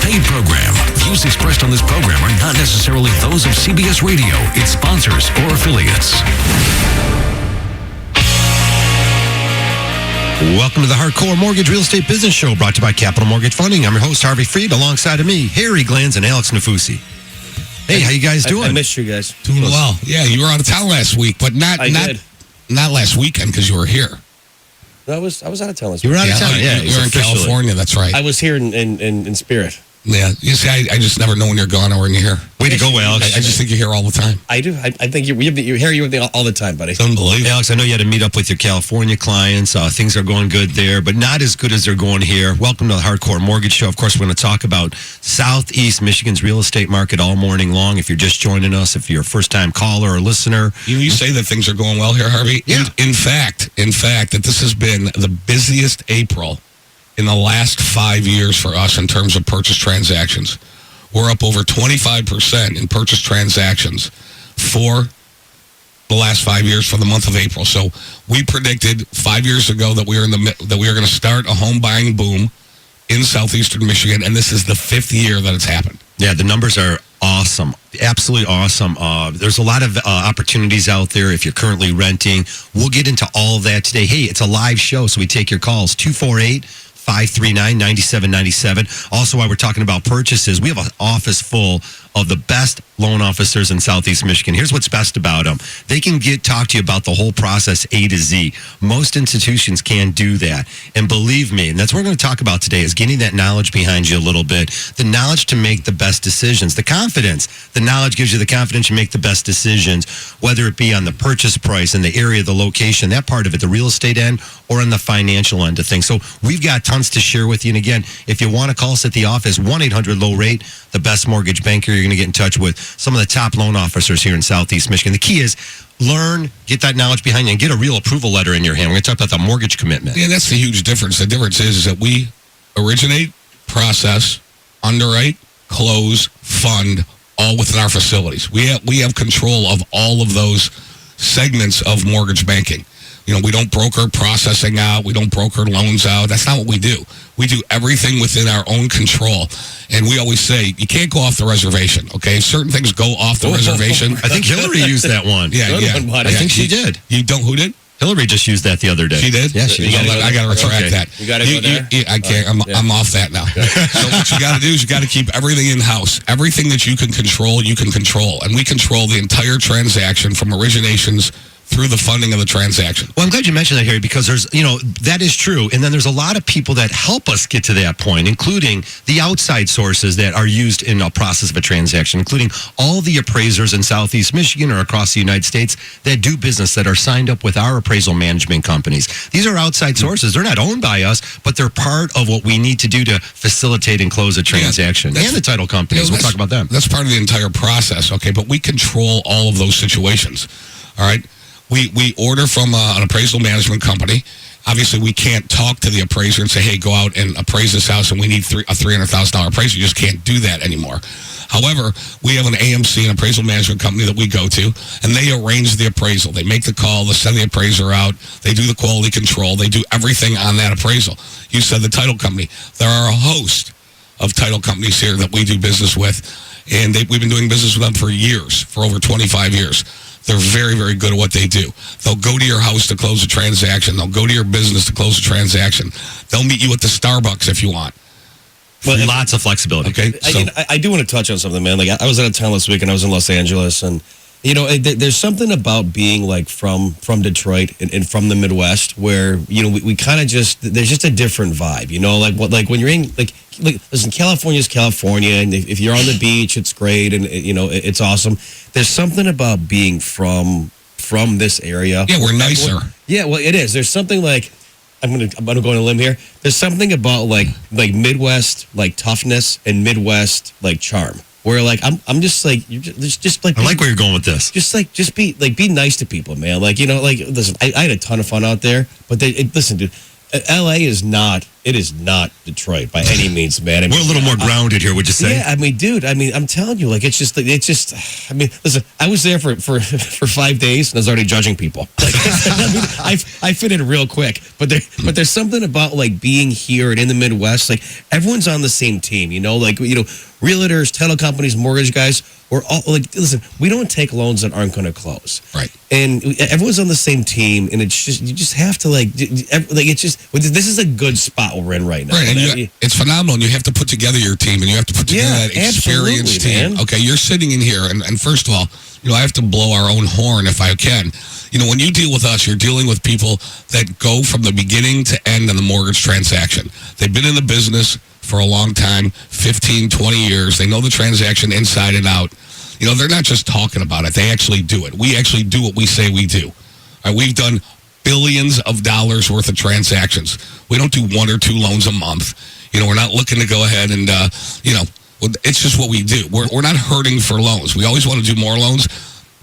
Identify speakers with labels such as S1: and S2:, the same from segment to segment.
S1: paid program. Views expressed on this program are not necessarily those of CBS Radio, its sponsors, or affiliates.
S2: Welcome to the Hardcore Mortgage Real Estate Business Show, brought to you by Capital Mortgage Funding. I'm your host, Harvey Freed. Alongside of me, Harry Glanz and Alex Nafusi. Hey, how you guys doing?
S3: I missed you guys.
S4: Doing well. Yeah, you were out of town last week, but not last weekend because you were here.
S3: I was out of town last week.
S2: You were out of town, yeah.
S4: You were in California, that's right.
S3: I was here in spirit.
S4: Yeah, you see, I just never know when you're gone or when you're here.
S2: Way to go, Alex.
S4: I just think you're here all the time.
S3: I do. I think you're here with me all the time, buddy.
S4: It's unbelievable.
S2: Alex, I know you had to meet up with your California clients. Things are going good there, but not as good as they're going here. Welcome to the Hardcore Mortgage Show. Of course, we're going to talk about Southeast Michigan's real estate market all morning long. If you're just joining us, if you're a first-time caller or listener.
S4: You say that things are going well here, Harvey.
S2: Yeah.
S4: In fact, that this has been the busiest April in the last 5 years for us in terms of purchase transactions. We're up over 25% in purchase transactions for the last 5 years for the month of April. So we predicted 5 years ago that we were going to start a home buying boom in southeastern Michigan, and this is the 5th year that it's happened.
S2: Yeah, the numbers are awesome. Absolutely awesome. There's a lot of opportunities out there if you're currently renting. We'll get into all of that today. Hey, it's a live show, so we take your calls. 248-539-9797. Also, while we're talking about purchases, we have an office full of the best loan officers in Southeast Michigan. Here's what's best about them. They can talk to you about the whole process A to Z. Most institutions can't do that. And believe me, and that's what we're going to talk about today, is getting that knowledge behind you a little bit. The knowledge to make the best decisions. The confidence. The knowledge gives you the confidence to make the best decisions, whether it be on the purchase price and the area, the location, that part of it, the real estate end, or on the financial end of things. So we've got tons to share with you. And again, if you want to call us at the office, 1-800-LOW-RATE, the best mortgage banker. You're going to get in touch with some of the top loan officers here in Southeast Michigan. The key is learn, get that knowledge behind you, and get a real approval letter in your hand. We're going to talk about the mortgage commitment.
S4: Yeah, that's the huge difference. The difference is that we originate, process, underwrite, close, fund, all within our facilities. We have control of all of those segments of mortgage banking. You know, we don't broker processing out. We don't broker loans out. That's not what we do. We do everything within our own control. And we always say, you can't go off the reservation, okay? Certain things go off the reservation.
S2: I think Hillary used that one.
S4: Yeah.
S2: I think she did.
S4: You don't, who did?
S2: Hillary just used that the other day.
S4: She did?
S2: Yeah, she did.
S4: I got to retract that.
S3: You got to go there?
S4: I can't. I'm off that now. So what you got to do is you got to keep everything in-house. Everything that you can control, you can control. And we control the entire transaction from originations through the funding of the transaction.
S2: Well, I'm glad you mentioned that, Harry, because that is true. And then there's a lot of people that help us get to that point, including the outside sources that are used in a process of a transaction, including all the appraisers in Southeast Michigan or across the United States that do business, that are signed up with our appraisal management companies. These are outside sources. They're not owned by us, but they're part of what we need to do to facilitate and close a transaction. And the title companies. We'll talk about them.
S4: That's part of the entire process, okay? But we control all of those situations, all right? We order from an appraisal management company. Obviously, we can't talk to the appraiser and say, hey, go out and appraise this house, and we need a $300,000 appraisal. You just can't do that anymore. However, we have an AMC, an appraisal management company that we go to, and they arrange the appraisal. They make the call. They send the appraiser out. They do the quality control. They do everything on that appraisal. You said the title company. There are a host of title companies here that we do business with, and we've been doing business with them for years, for over 25 years. They're very, very good at what they do. They'll go to your house to close a transaction. They'll go to your business to close a transaction. They'll meet you at the Starbucks if you want.
S2: But lots of flexibility.
S4: Okay.
S3: I do want to touch on something, man. Like, I was out of town last week, and I was in Los Angeles, and there's something about being like from Detroit and from the Midwest where we kind of there's just a different vibe. Like when you're in like listen, California's California, and if you're on the beach, it's great, and it's awesome. There's something about being from this area.
S4: Yeah, we're nicer.
S3: Yeah, well, it is. There's something like I'm gonna go on a limb here. There's something about like Midwest like toughness and Midwest like charm. Where like I'm just like just like
S2: I like where you're going with this.
S3: Just be nice to people, man. Like listen, I had a ton of fun out there, but listen, dude, LA is not It is not Detroit by any means, man. I mean,
S2: We're a little more grounded here, would you say?
S3: yeah, I mean, dude, I'm telling you, like, I mean, listen, I was there for 5 days and I was already judging people. Like, I mean, I fit in real quick, but there's something about like being here and in the Midwest, like everyone's on the same team, like, realtors, title companies, mortgage guys, we're all like, listen, we don't take loans that aren't going to close.
S4: Right.
S3: And everyone's on the same team, and it's just, you just have to it's just, this is a good spot we're in right now.
S4: Right, and it's phenomenal. And you have to put together your team, and you have to put together that experienced team.
S3: Man.
S4: Okay, you're sitting in here, and first of all, I have to blow our own horn if I can. When you deal with us, you're dealing with people that go from the beginning to end in the mortgage transaction. They've been in the business for a long time, 15, 20 years. They know the transaction inside and out. They're not just talking about it. They actually do it. We actually do what we say we do. We've done billions of dollars worth of transactions. We don't do 1 or 2 loans a month. We're not looking to go ahead and, it's just what we do. We're not hurting for loans. We always want to do more loans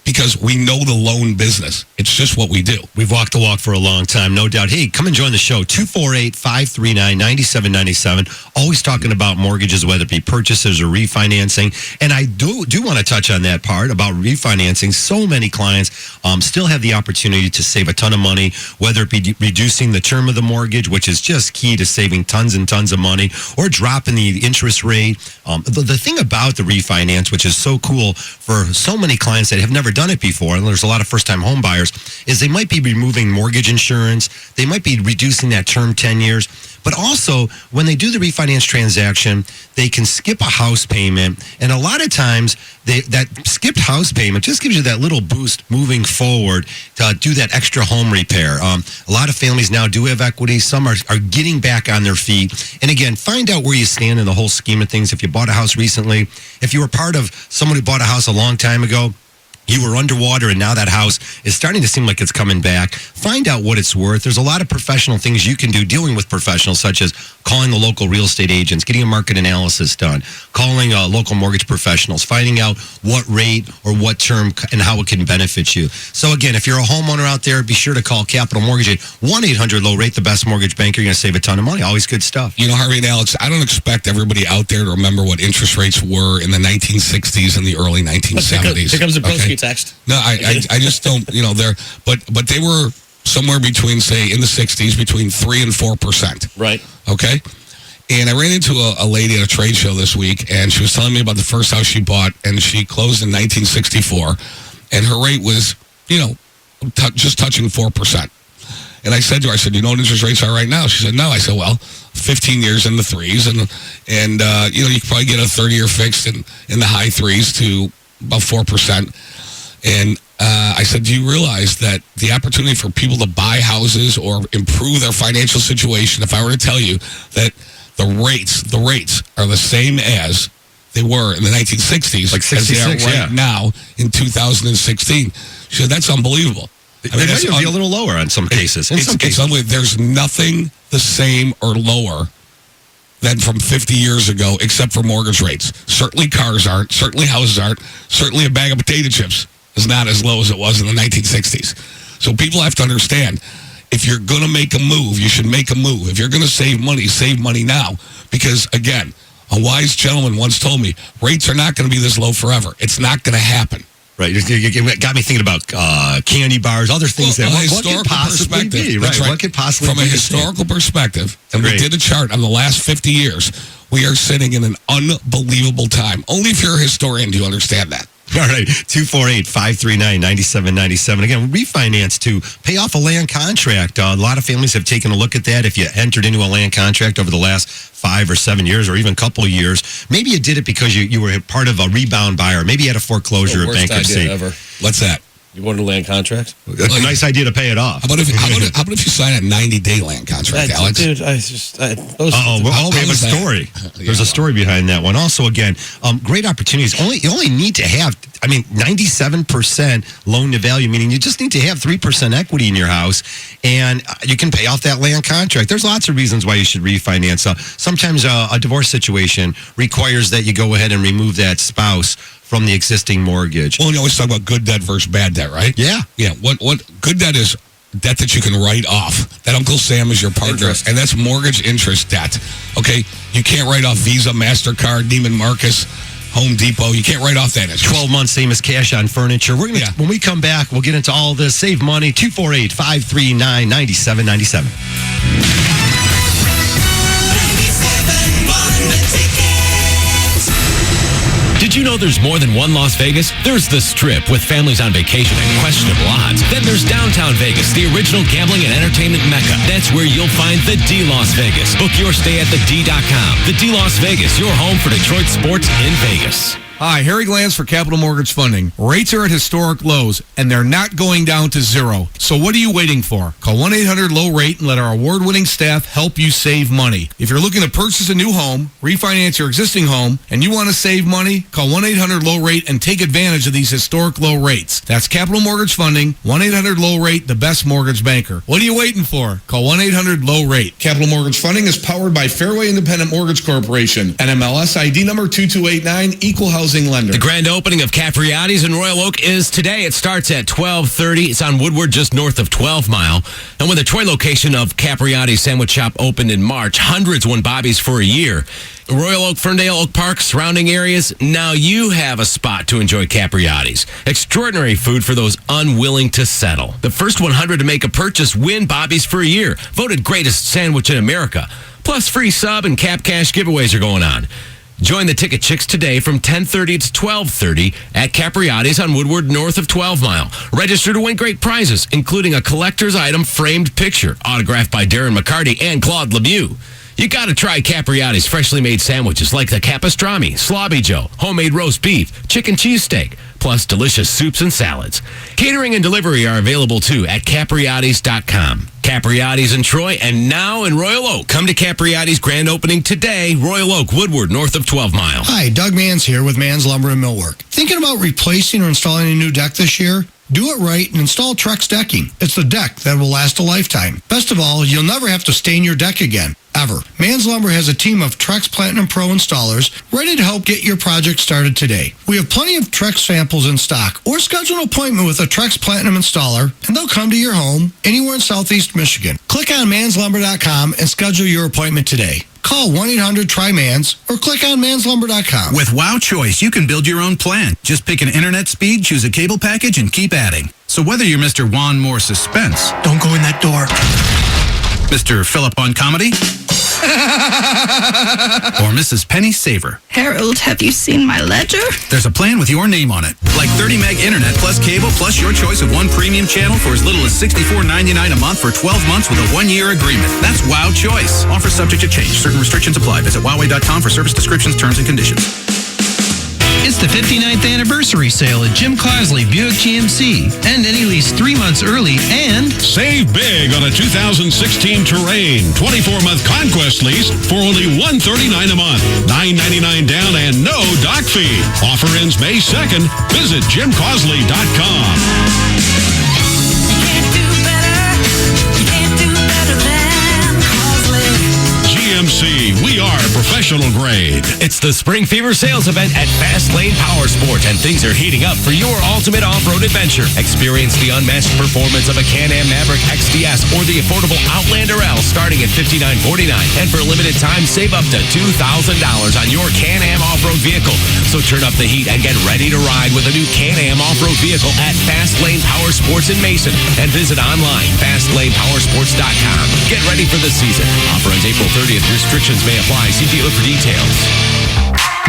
S4: because we know the loan business. It's just what we do.
S2: We've walked the walk for a long time, no doubt. Hey, come and join the show, 248-539-9797. Always talking about mortgages, whether it be purchases or refinancing. And I do want to touch on that part about refinancing. So many clients still have the opportunity to save a ton of money, whether it be reducing the term of the mortgage, which is just key to saving tons and tons of money, or dropping the interest rate. The thing about the refinance, which is so cool for so many clients that have never done it before, and there's a lot of first-time home buyers, is they might be removing mortgage insurance. They might be reducing that term 10 years. But also, when they do the refinance transaction, they can skip a house payment. And a lot of times, that skipped house payment just gives you that little boost moving forward to do that extra home repair. A lot of families now do have equity. Some are getting back on their feet. And again, find out where you stand in the whole scheme of things. If you bought a house recently, if you were part of someone who bought a house a long time ago, you were underwater, and now that house is starting to seem like it's coming back. Find out what it's worth. There's a lot of professional things you can do dealing with professionals, such as calling the local real estate agents, getting a market analysis done, calling local mortgage professionals, finding out what rate or what term and how it can benefit you. So again, if you're a homeowner out there, be sure to call Capital Mortgage at 1-800-LOW-RATE, the best mortgage banker. You're going to save a ton of money. Always good stuff.
S4: Harvey and Alex, I don't expect everybody out there to remember what interest rates were in the 1960s and the early 1970s.
S3: Here comes the Broski text.
S4: No, I just don't, but they were somewhere between, say, in the 60s, between 3 and 4%.
S3: Right.
S4: Okay? And I ran into a lady at a trade show this week, and she was telling me about the first house she bought, and she closed in 1964, and her rate was, just touching 4%. And I said to her, you know what interest rates are right now? She said, no. I said, well, 15 years in the 3s, and you could probably get a 30-year fixed in the high 3s to about 4%. And I said, do you realize that the opportunity for people to buy houses or improve their financial situation, if I were to tell you that the rates are the same as they were in the 1960s,
S2: like 66,
S4: as they are right now in 2016? She said, that's unbelievable.
S2: It might be a little lower on some cases. In some cases.
S4: There's nothing the same or lower than from 50 years ago, except for mortgage rates. Certainly cars aren't. Certainly houses aren't. Certainly a bag of potato chips is not as low as it was in the 1960s. So people have to understand, if you're going to make a move, you should make a move. If you're going to save money now. Because, again, a wise gentleman once told me, rates are not going to be this low forever. It's not going to happen.
S2: Right. You got me thinking about candy bars, other things. What could possibly be? Right. What could possibly
S4: be? From a historical perspective, and we did a chart on the last 50 years, we are sitting in an unbelievable time. Only if you're a historian do you understand that.
S2: All right, 248-539-9797. Again, refinance to pay off a land contract. A lot of families have taken a look at that. If you entered into a land contract over the last 5 or 7 years or even a couple of years, maybe you did it because you were part of a rebound buyer. Maybe you had a foreclosure or bankruptcy.
S3: Idea ever.
S4: What's that?
S3: You want a land contract?
S2: That's a nice idea to pay it off.
S4: How about if you sign a 90-day land contract, Alex?
S2: We have a story. There's a story behind that one. Also, again, great opportunities. You only need to have, 97% loan to value, meaning you just need to have 3% equity in your house, and you can pay off that land contract. There's lots of reasons why you should refinance. Sometimes a divorce situation requires that you go ahead and remove that spouse from the existing mortgage.
S4: Well, you always talk about good debt versus bad debt, right?
S2: Yeah.
S4: Yeah. What good debt is debt that you can write off. That Uncle Sam is your partner,
S3: Interest.
S4: and that's mortgage interest debt. Okay, you can't write off Visa, MasterCard, Neiman Marcus, Home Depot. You can't write off that interest.
S2: 12 months, same as cash on furniture. We're gonna,
S4: Yeah.
S2: When we come back, we'll get into all this. Save money, 248-539-9797.
S5: Did you know there's more than one Las Vegas? There's the Strip with families on vacation and questionable odds. Then there's downtown Vegas, the original gambling and entertainment mecca. That's where you'll find the D Las Vegas. Book your stay at thed.com. The D Las Vegas, your home for Detroit sports in Vegas.
S6: Hi, Harry Glanz for Capital Mortgage Funding. Rates are at historic lows, and they're not going down to zero. So what are you waiting for? Call 1-800-LOW-RATE and let our award-winning staff help you save money. If you're looking to purchase a new home, refinance your existing home, and you want to save money, call 1-800-LOW-RATE and take advantage of these historic low rates. That's Capital Mortgage Funding, 1-800-LOW-RATE, the best mortgage banker. What are you waiting for? Call 1-800-LOW-RATE. Capital Mortgage Funding is powered by Fairway Independent Mortgage Corporation, NMLS ID number 2289, Equal Housing Lender.
S5: The grand opening of Capriati's in Royal Oak is today. It starts at 12:30. It's on Woodward, just north of 12 Mile. And when the Troy location of Capriati's Sandwich Shop opened in March, hundreds won Bobby's for a year. Royal Oak, Ferndale, Oak Park, surrounding areas, now you have a spot to enjoy Capriati's. Extraordinary food for those unwilling to settle. The first 100 to make a purchase win Bobby's for a year. Voted greatest sandwich in America. Plus free sub and Cap Cash giveaways are going on. Join the Ticket Chicks today from 10:30 to 12:30 at Capriati's on Woodward, north of 12 Mile. Register to win great prizes, including a collector's item framed picture autographed by Darren McCarty and Claude Lemieux. You got to try Capriati's freshly made sandwiches like the Capastrami, Slobby Joe, homemade roast beef, chicken cheesesteak, plus delicious soups and salads. Catering and delivery are available too at Capriati's.com. Capriati's in Troy and now in Royal Oak. Come to Capriati's grand opening today, Royal Oak, Woodward, north of 12 Mile.
S7: Hi, Doug Mans here with Mans Lumber and Millwork. Thinking about replacing or installing a new deck this year? Do it right and install Trex decking. It's the deck that will last a lifetime. Best of all, you'll never have to stain your deck again, ever. Mans Lumber has a team of Trex Platinum Pro installers ready to help get your project started today. We have plenty of Trex samples in stock, or schedule an appointment with a Trex Platinum installer and they'll come to your home anywhere in Southeast Michigan. Click on manslumber.com and schedule your appointment today. Call 1-800-TRY-MANS or click on manslumber.com.
S8: With Wow Choice, you can build your own plan. Just pick an internet speed, choose a cable package, and keep adding. So whether you're Mr. Juan Moore Suspense,
S7: Don't go in that door.
S8: Mr. Philip on Comedy, or Mrs. Penny Saver,
S9: Harold, have you seen my ledger?
S8: there's a plan with your name on it. Like 30 meg internet plus cable plus your choice of one premium channel for as little as $64.99 a month for 12 months with a 1-year agreement. That's Wow Choice. Offer subject to change. Certain restrictions apply. Visit Huawei.com for service descriptions, terms, and conditions.
S10: It's the 59th anniversary sale at Jim Clausley Buick GMC. End any lease 3 months early and
S1: Save big on a 2016 Terrain 24-month Conquest lease for only $139 a month, $999 down, and no doc fee. Offer ends May 2nd. Visit JimCausley.com. GMC, we are professional grade.
S5: It's the Spring Fever sales event at Fast Lane Power Sport, and things are heating up for your ultimate off-road adventure. Experience the unmatched performance of a Can-Am Maverick XDS or the affordable Outlander L starting at $59.49. And for a limited time, save up to $2,000 on your Can-Am off-road vehicle. So turn up the heat and get ready to ride with a new Can-Am off-road vehicle at Fast Lane Power Sports in Mason. And visit online, fastlanepowersports.com. Get ready for the season. Offer ends April 30th. Restrictions may apply. See dealer for details.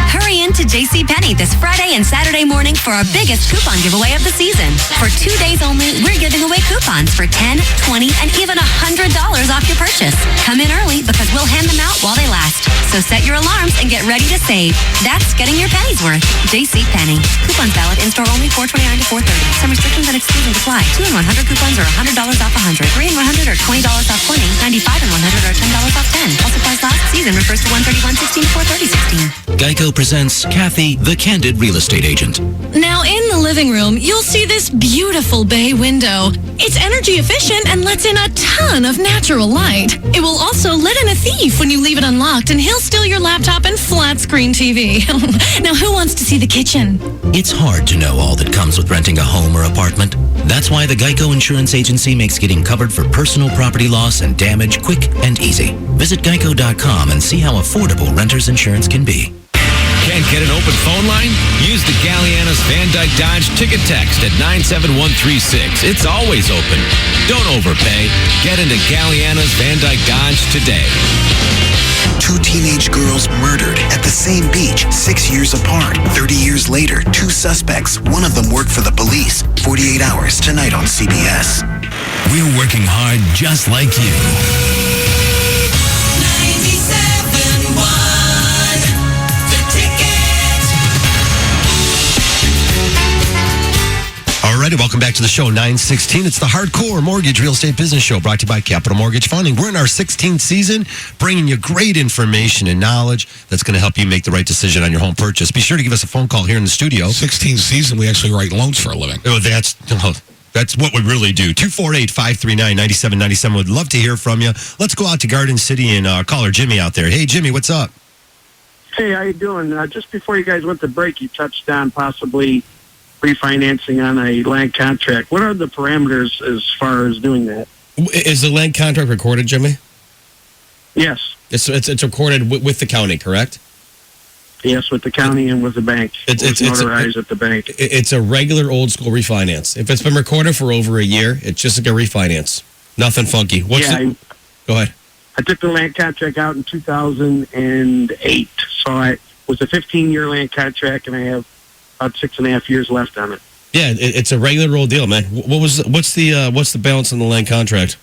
S11: Hurry in to JCPenney this Friday and Saturday morning for our biggest coupon giveaway of the season. For 2 days only, we're giving away coupons for $10, $20, and even $100 off your purchase. Come in early because we'll hand them out while they last. So set your alarms and get ready to save. That's getting your pennies worth. JCPenney. Coupons valid in-store only 4/29 to 4/30. Some restrictions and exclusions apply. 2 and 100 coupons are $100 off 100. 3 and 100 are $20 off 20. 95 and 100 are $10 off 10. All supplies last season refers to 131.16 to 4/30.16.
S12: Geico presents Kathy, the Candid Real Estate Agent.
S9: Now, in the
S12: living room, you'll see this beautiful bay window. It's energy efficient and lets in a ton of natural light. It will also let in a thief when you leave it unlocked, and he'll steal your laptop and flat screen TV. Now, who wants to see the kitchen?
S13: It's hard to know all that comes with renting a home or apartment. That's why the Geico Insurance Agency makes getting covered for personal property loss and damage quick and easy. Visit geico.com and see how affordable renter's insurance can be.
S5: Can't get an open phone line? Use the Galliana's Van Dyke Dodge ticket text at 97136. It's always open. Don't overpay. Get into Galliana's Van Dyke Dodge today.
S14: 2 teenage girls murdered at the same beach 6 years apart. 30 years later, 2 suspects. One of them worked for the police. 48 hours tonight on CBS.
S15: We're working hard just like you.
S16: 97.1 The Ticket.
S2: All righty, welcome back to the show, 916. It's the Hardcore Mortgage Real Estate Business Show brought to you by Capital Mortgage Funding. We're in our 16th season, bringing you great information and knowledge that's going to help you make the right decision on your home purchase. Be sure to give us a phone call here in the studio.
S4: 16th season, we actually write loans for a living.
S2: Oh, that's what we really do. 248-539-9797. Would love to hear from you. Let's go out to Garden City and caller Jimmy out there. Hey, Jimmy, what's up?
S17: Hey, how you doing? Just before you guys went to break, you touched on possibly refinancing on a land contract. What are the parameters as far as doing that?
S3: Is the land contract recorded, Jimmy?
S17: Yes.
S3: It's recorded with the county, correct?
S17: Yes, with the county and with the bank. It's notarized at the bank.
S3: It's a regular old school refinance. If it's been recorded for over a year, it's just like a refinance. Nothing funky. Go ahead.
S17: I took the land contract out in 2008. So it was a 15-year land contract, and I have about 6.5 years left on it.
S3: Yeah, it's a regular old deal, man. What's the balance on the land contract?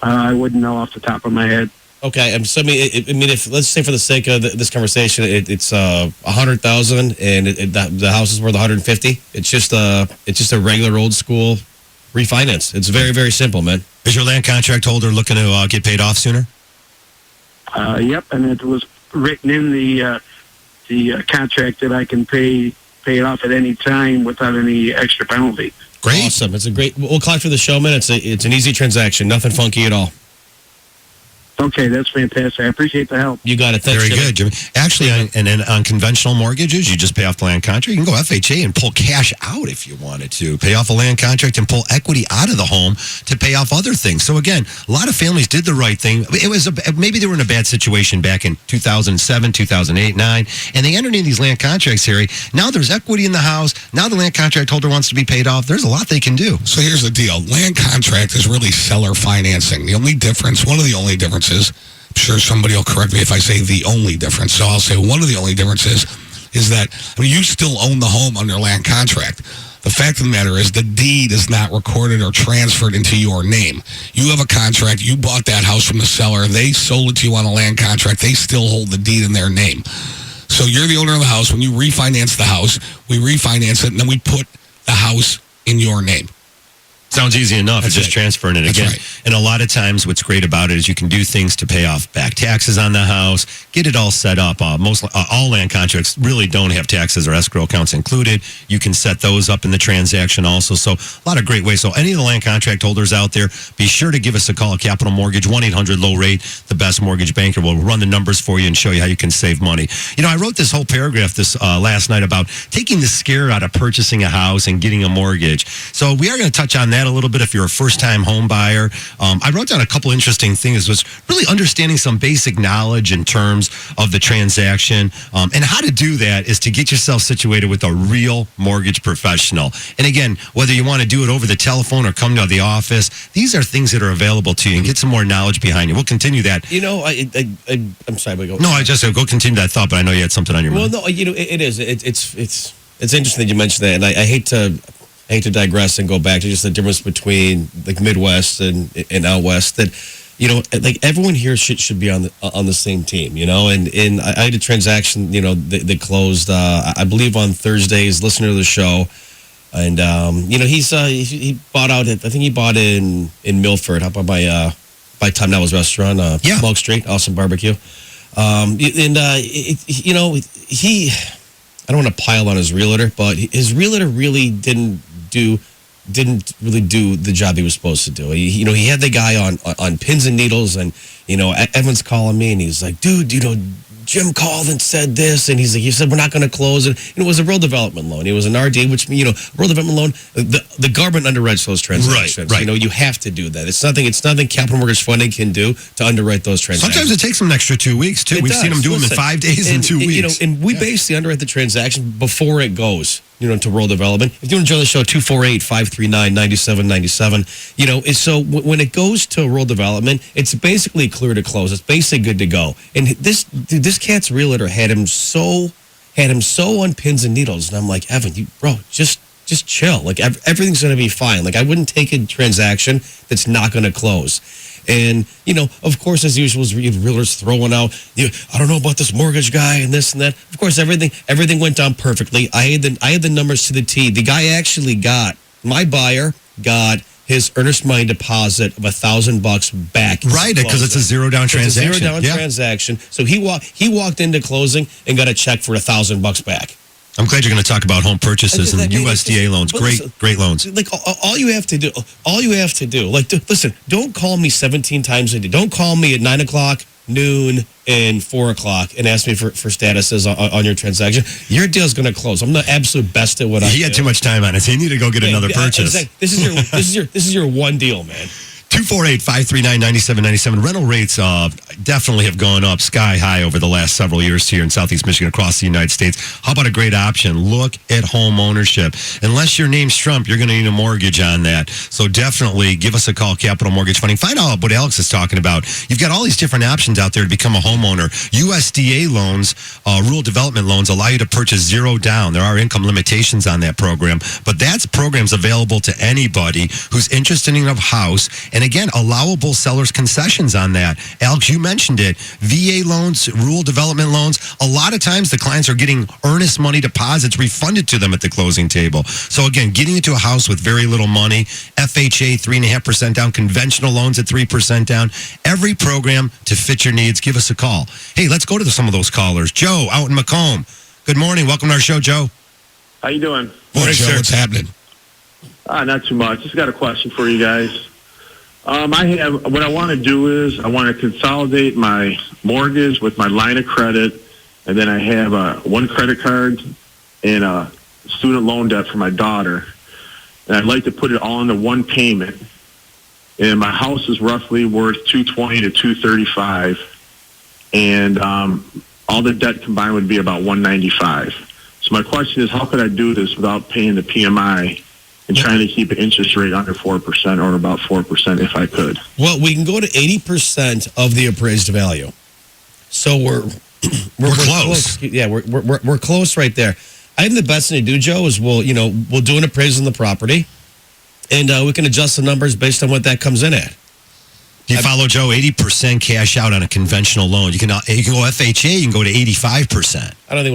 S17: I wouldn't know off the top of my head.
S3: Okay, so if let's say for the sake of this conversation, it's $100,000 and the house is worth $150. It's just a regular old school refinance. It's very, very simple, man.
S2: Is your land contract holder looking to get paid off sooner?
S17: Yep, and it was written in the contract that I can pay it off at any time without any extra penalty.
S3: Great, awesome. It's a great. We'll collect for the show, man. It's an easy transaction. Nothing funky at all.
S17: Okay, that's fantastic. I appreciate the help.
S3: You got it. Thanks,
S2: Very good, Jimmy. Actually, on conventional mortgages, you just pay off the land contract. You can go FHA and pull cash out if you wanted to. Pay off a land contract and pull equity out of the home to pay off other things. So again, a lot of families did the right thing. It was maybe they were in a bad situation back in 2007, 2008, 9, and they entered into these land contracts, Harry. Now there's equity in the house. Now the land contract holder wants to be paid off. There's a lot they can do.
S4: So here's the deal. Land contract is really seller financing. One of the only differences, I'm sure somebody will correct me if I say the only difference. So I'll say one of the only differences is that you still own the home under land contract. The fact of the matter is the deed is not recorded or transferred into your name. You have a contract. You bought that house from the seller. They sold it to you on a land contract. They still hold the deed in their name. So you're the owner of the house. When you refinance the house, we refinance it, and then we put the house in your name.
S2: Sounds easy enough. It's just transferring it again.
S4: Right.
S2: And a lot of times what's great about it is you can do things to pay off back taxes on the house, get it all set up. All land contracts really don't have taxes or escrow accounts included. You can set those up in the transaction also. So a lot of great ways. So any of the land contract holders out there, be sure to give us a call at Capital Mortgage, 1-800-LOW-RATE, the best mortgage banker. We'll run the numbers for you and show you how you can save money. I wrote this whole paragraph last night about taking the scare out of purchasing a house and getting a mortgage. So we are going to touch on that a little bit if you're a first-time home buyer. I wrote down a couple interesting things. Was really understanding some basic knowledge in terms of the transaction. And how to do that is to get yourself situated with a real mortgage professional. And again, whether you want to do it over the telephone or come to the office, these are things that are available to you and get some more knowledge behind you. We'll continue that.
S3: I'm sorry, but go.
S2: No, I just go continue that thought, but I know you had something on your mind.
S3: Well, no, it is. It's interesting that you mentioned that, and I hate to digress and go back to just the difference between like Midwest and out West. That like everyone here should be on the same team. And I had a transaction that closed I believe on Thursdays. Listener to the show, and he bought out. I think he bought in Milford, up by Tom Neville's restaurant, Smoke Street, awesome barbecue. I don't want to pile on his realtor, but his realtor really didn't really do the job he was supposed to do. He had the guy on pins and needles, and Evan's calling me, and he's like, dude, Jim called and said this, and he's like, he said we're not going to close it. And it was a rural development loan. It was an RD, which rural development loan. The government underwrites those transactions.
S2: Right.
S3: You have to do that. It's nothing Capital Mortgage Funding can do to underwrite those transactions.
S2: Sometimes it takes them an extra 2 weeks too. We've seen them do them in 5 days and 2 weeks.
S3: And we basically underwrite the transaction before it goes. To rural development. If you want to join the show, 248-539-9797. So when it goes to rural development, it's basically clear to close. It's basically good to go. And this cat's realtor had him so on pins and needles. And I'm like, Evan, just chill. Like everything's going to be fine. Like I wouldn't take a transaction that's not going to close. And, of course, as usual, realtors throwing out, I don't know about this mortgage guy and this and that. Of course, everything went down perfectly. I had the numbers to the T. The guy actually my buyer got his earnest money deposit of $1,000 back.
S2: Right, because it's a zero down transaction.
S3: It's a zero down transaction. So he walked into closing and got a check for $1,000 back.
S2: I'm glad you're going to talk about home purchases and USDA loans. Great loans.
S3: Like all you have to do, listen, don't call me 17 times a day. Don't call me at 9 o'clock, noon, and 4 o'clock and ask me for statuses on your transaction. Your deal's going to close. I'm the absolute best at what I do.
S2: He had too much time on it. So you need to go get another purchase.
S3: This is your one deal, man.
S2: 248-539-9797. Rental rates definitely have gone up sky high over the last several years here in Southeast Michigan, across the United States. How about a great option? Look at home ownership. Unless your name's Trump, you're going to need a mortgage on that. So definitely give us a call, Capital Mortgage Funding. Find out what Alex is talking about. You've got all these different options out there to become a homeowner. USDA loans, rural development loans, allow you to purchase zero down. There are income limitations on that program, but that's programs available to anybody who's interested in a house. And again, allowable seller's concessions on that. Alex, you mentioned it. VA loans, rural development loans. A lot of times the clients are getting earnest money deposits refunded to them at the closing table. So again, getting into a house with very little money, FHA 3.5% down, conventional loans at 3% down. Every program to fit your needs. Give us a call. Hey, let's go to some of those callers. Joe out in Macomb. Good morning. Welcome to our show, Joe.
S18: How you doing?
S4: Morning, Joe. What's happening?
S18: Not too much. Just got a question for you guys. What I want to do is I want to consolidate my mortgage with my line of credit, and then I have one credit card and a student loan debt for my daughter, and I'd like to put it all into one payment. And my house is roughly worth $220 to $235, and all the debt combined would be about $195. So my question is, how could I do this without paying the PMI? And trying to keep an interest rate under 4% or about 4% if I could.
S3: Well, we can go to 80% of the appraised value. So we're close. Yeah, we're close right there. I think the best thing to do, Joe, is we'll do an appraisal on the property, and we can adjust the numbers based on what that comes in at.
S2: You follow Joe, 80% cash out on a conventional loan. You can go FHA, you can go to 85%.
S3: I don't think.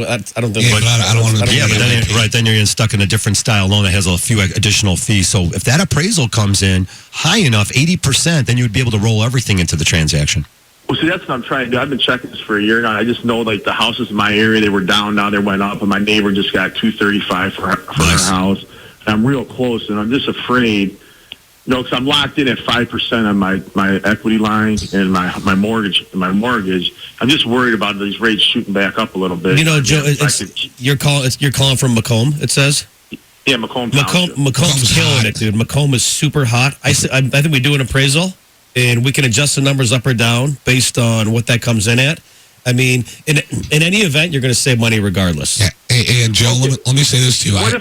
S4: Yeah, but I don't want to.
S2: Yeah, but then you're stuck in a different style loan that has a few additional fees. So if that appraisal comes in high enough, 80%, then you would be able to roll everything into the transaction.
S18: Well, see, that's what I'm trying to do. I've been checking this for a year now. I just know, like, the houses in my area, they were down, now they went up, and my neighbor just got $235 for her house. And I'm real close, and I'm just afraid. Because I'm locked in at 5% on my equity line and my mortgage. I'm just worried about these rates shooting back up a little bit.
S3: Joe, you're calling from Macomb. It says.
S18: Yeah, Macomb.
S3: Macomb's killing it, dude. Macomb is super hot. I think we do an appraisal, and we can adjust the numbers up or down based on what that comes in at. I mean, in any event, you're going to save money regardless.
S4: Yeah. Hey, and Joe, let me say this to you.
S18: What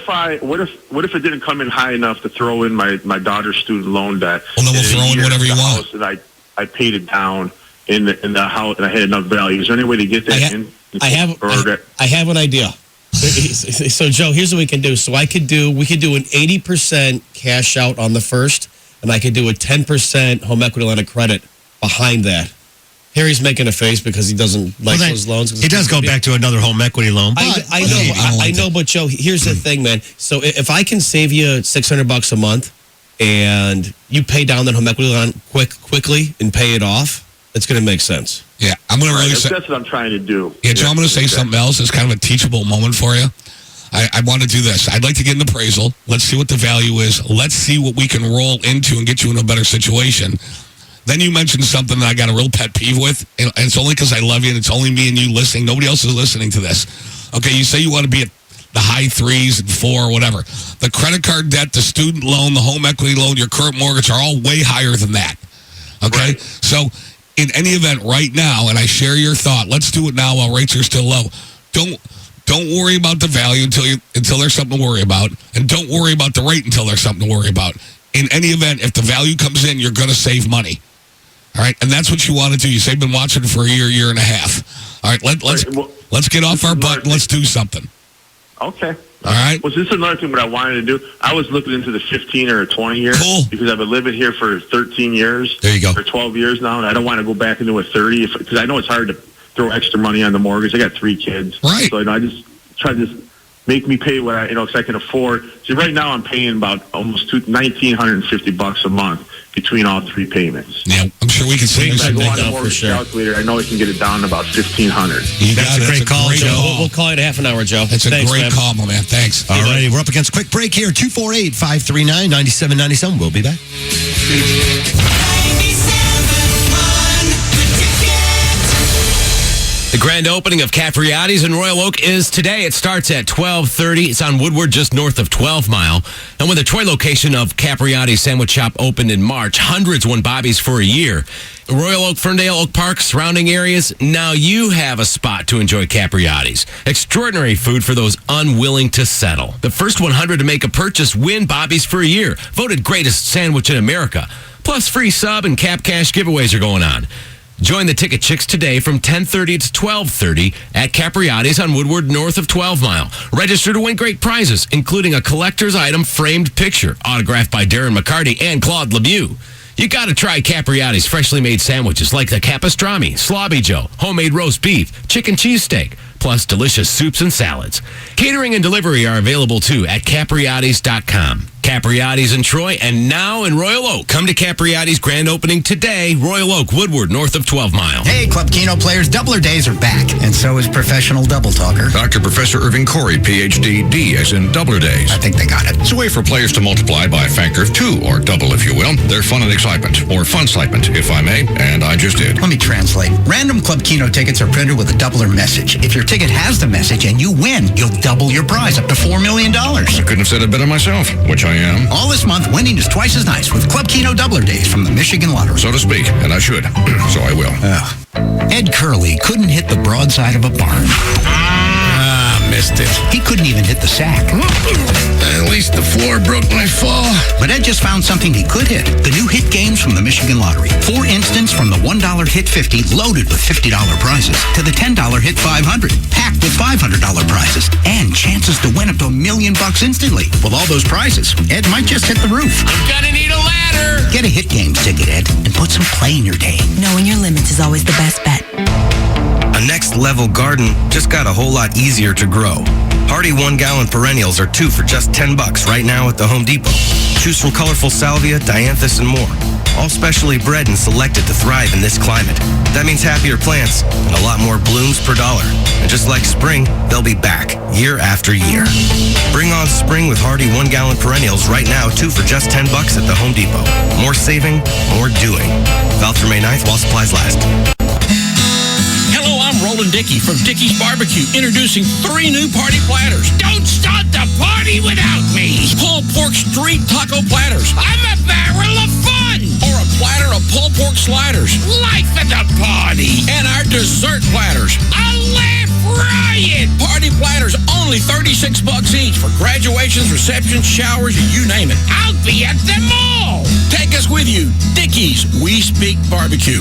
S18: if it didn't come in high enough to throw in my daughter's student loan debt?
S4: Well, then we'll throw in whatever you want.
S18: And I paid it down in the house, and I had enough value. Is there any way to get that in?
S3: I have an idea. So, Joe, here's what we can do. So we could do an 80% cash out on the first, and I could do a 10% home equity line of credit behind that. Harry's making a face because he doesn't like those loans.
S2: He does go back to another home equity loan.
S3: I know, but Joe, here's the thing, man. So if I can save you $600 a month, and you pay down that home equity loan quickly and pay it off, it's going to make sense.
S4: Yeah, I'm going to really say...
S18: That's what I'm trying to do.
S4: Yeah, Joe, I'm going to say something else. It's kind of a teachable moment for you. I want to do this. I'd like to get an appraisal. Let's see what the value is. Let's see what we can roll into and get you in a better situation. Then you mentioned something that I got a real pet peeve with, and it's only because I love you, and it's only me and you listening. Nobody else is listening to this. Okay, you say you want to be at the high 3s and 4 or whatever. The credit card debt, the student loan, the home equity loan, your current mortgage are all way higher than that. Okay? Right. So in any event, right now, and I share your thought, let's do it now while rates are still low. Don't worry about the value until there's something to worry about, and don't worry about the rate until there's something to worry about. In any event, if the value comes in, you're going to save money. All right, and that's what you want to do. You say you've been watching it for a year and a half. All right, let's get off our butt and let's do something.
S18: Okay.
S4: All right.
S18: Well, this is another thing what I wanted to do. I was looking into the 15 or 20 year because I've been living here for 13 years.
S2: There you go.
S18: For 12 years now, and I don't want to go back into a 30 because I know it's hard to throw extra money on the mortgage. I got 3 kids.
S4: Right.
S18: So I just try to just make me pay what because I can afford. See, right now I'm paying about almost $1,950 a month between all 3 payments.
S4: Yeah, I'm sure we can save
S18: I
S4: some
S18: go on the
S4: for
S18: mortgage
S4: sure.
S18: calculator. I know I can get it down to about $1,500.
S3: That's a great call, Joe.
S4: call.
S3: We'll call it a half an hour, Joe.
S4: That's a great call, my man. Thanks.
S2: All righty, we're up against a quick break here. 248-539-9797. We'll be back.
S5: The grand opening of Capriati's in Royal Oak is today. It starts at 12:30. It's on Woodward, just north of 12 Mile. And when the Troy location of Capriati's Sandwich Shop opened in March, hundreds won Bobby's for a year. Royal Oak, Ferndale, Oak Park, surrounding areas, now you have a spot to enjoy Capriati's. Extraordinary food for those unwilling to settle. The first 100 to make a purchase win Bobby's for a year. Voted greatest sandwich in America. Plus free sub and Cap Cash giveaways are going on. Join the Ticket Chicks today from 10:30 to 12:30 at Capriati's on Woodward, north of 12 Mile. Register to win great prizes, including a collector's item framed picture autographed by Darren McCarty and Claude Lemieux. You got to try Capriati's freshly made sandwiches like the Capistrami, Slobby Joe, homemade roast beef, chicken cheesesteak, plus delicious soups and salads. Catering and delivery are available too at Capriati's.com. Capriati's in Troy and now in Royal Oak. Come to Capriati's grand opening today. Royal Oak, Woodward, north of 12 Mile.
S19: Hey, Club Keno players, Doubler Days are back, and so is Professional Double Talker.
S20: Dr. Professor Irving Corey, PhD, D as in Doubler Days.
S19: I think they got it.
S20: It's a way for players to multiply by a factor of 2, or double if you will, their fun and excitement, or fun-citement, if I may, and I just did.
S19: Let me translate. Random Club Keno tickets are printed with a doubler message. If your ticket has the message and you win, you'll double your prize up to $4 million.
S20: I couldn't have said it better myself, which I am.
S19: All this month, winning is twice as nice with Club Keno Doubler Days from the Michigan Lottery.
S20: So to speak, and I should, so I will.
S19: Ed Curley couldn't hit the broadside of a barn.
S20: Missed it.
S19: He couldn't even hit the sack.
S20: At least the floor broke my fall.
S19: But Ed just found something he could hit. The new hit games from the Michigan Lottery. 4 instants from the $1 hit 50 loaded with $50 prizes to the $10 hit 500 packed with $500 prizes and chances to win up to $1 million instantly. With all those prizes, Ed might just hit the roof.
S16: I'm gonna need a ladder.
S19: Get a hit games ticket, Ed, and put some play in your day.
S11: Knowing your limits is always the best bet.
S21: A next level garden just got a whole lot easier to grow. Hardy 1-gallon perennials are 2 for just $10 right now at the Home Depot. Choose from colorful salvia, dianthus, and more. All specially bred and selected to thrive in this climate. That means happier plants and a lot more blooms per dollar. And just like spring, they'll be back year after year. Bring on spring with Hardy 1-gallon perennials right now, 2 for just $10 at the Home Depot. More saving, more doing. Valid through May 9th while supplies last.
S22: Hello, I'm Roland Dickey from Dickey's Barbecue, introducing 3 new party platters. Don't start the party without me. Pulled pork street taco platters. I'm a barrel of fun. Or a platter of pulled pork sliders. Life at the party. And our dessert platters. A laugh riot. Party platters only $36 each for graduations, receptions, showers, you name it. I'll be at them all. Take us with you. Dickey's, we speak barbecue.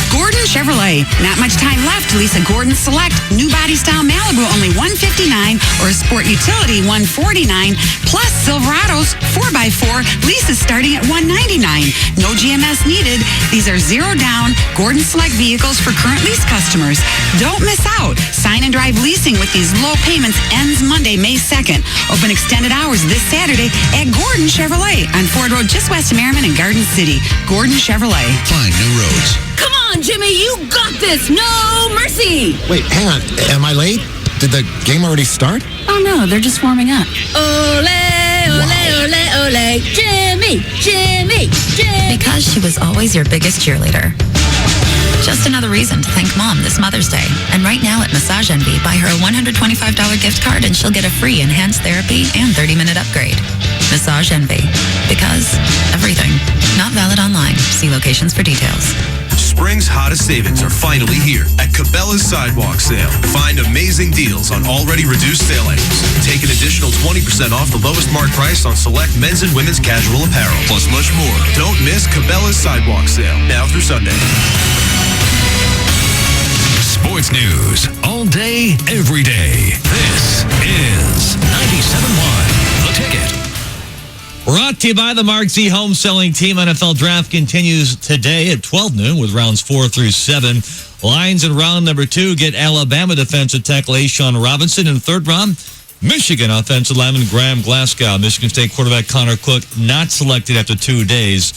S23: Gordon Chevrolet. Not much time left to lease a Gordon Select new body style Malibu, only $159, or a Sport Utility $149, plus Silverados 4x4 leases starting at $199. No GMS needed. These are zero down Gordon Select vehicles for current lease customers. Don't miss out. Sign and drive leasing with these low payments ends Monday, May 2nd. Open extended hours this Saturday at Gordon Chevrolet on Ford Road just west of Merriman and Garden City. Gordon Chevrolet.
S15: Find new roads.
S12: Come on!
S11: on, Jimmy. You got this. No mercy.
S6: Wait, hang on. Am I late? Did the game already start?
S23: Oh, no, they're just warming up.
S11: Ole, ole, ole, ole. Jimmy, Jimmy, Jimmy.
S23: Because she was always your biggest cheerleader. Just another reason to thank Mom this Mother's Day. And right now at Massage Envy, buy her a $125 gift card and she'll get a free enhanced therapy and 30-minute upgrade. Massage Envy. Because everything. Not valid online. See locations for details.
S7: Spring's hottest savings are finally here at Cabela's Sidewalk Sale. Find amazing deals on already reduced sale items. Take an additional 20% off the lowest marked price on select men's and women's casual apparel, plus much more. Don't miss Cabela's Sidewalk Sale, now through Sunday.
S15: Sports news all day, every day. This is 97.1 The Ticket.
S8: Brought to you by the Mark Z Home Selling Team. NFL Draft continues today at 12 noon with rounds 4 through 7. Lions in round number 2 get Alabama defensive tackle Ashawn Robinson. In third round, Michigan offensive lineman Graham Glasgow. Michigan State quarterback Connor Cook not selected after 2 days.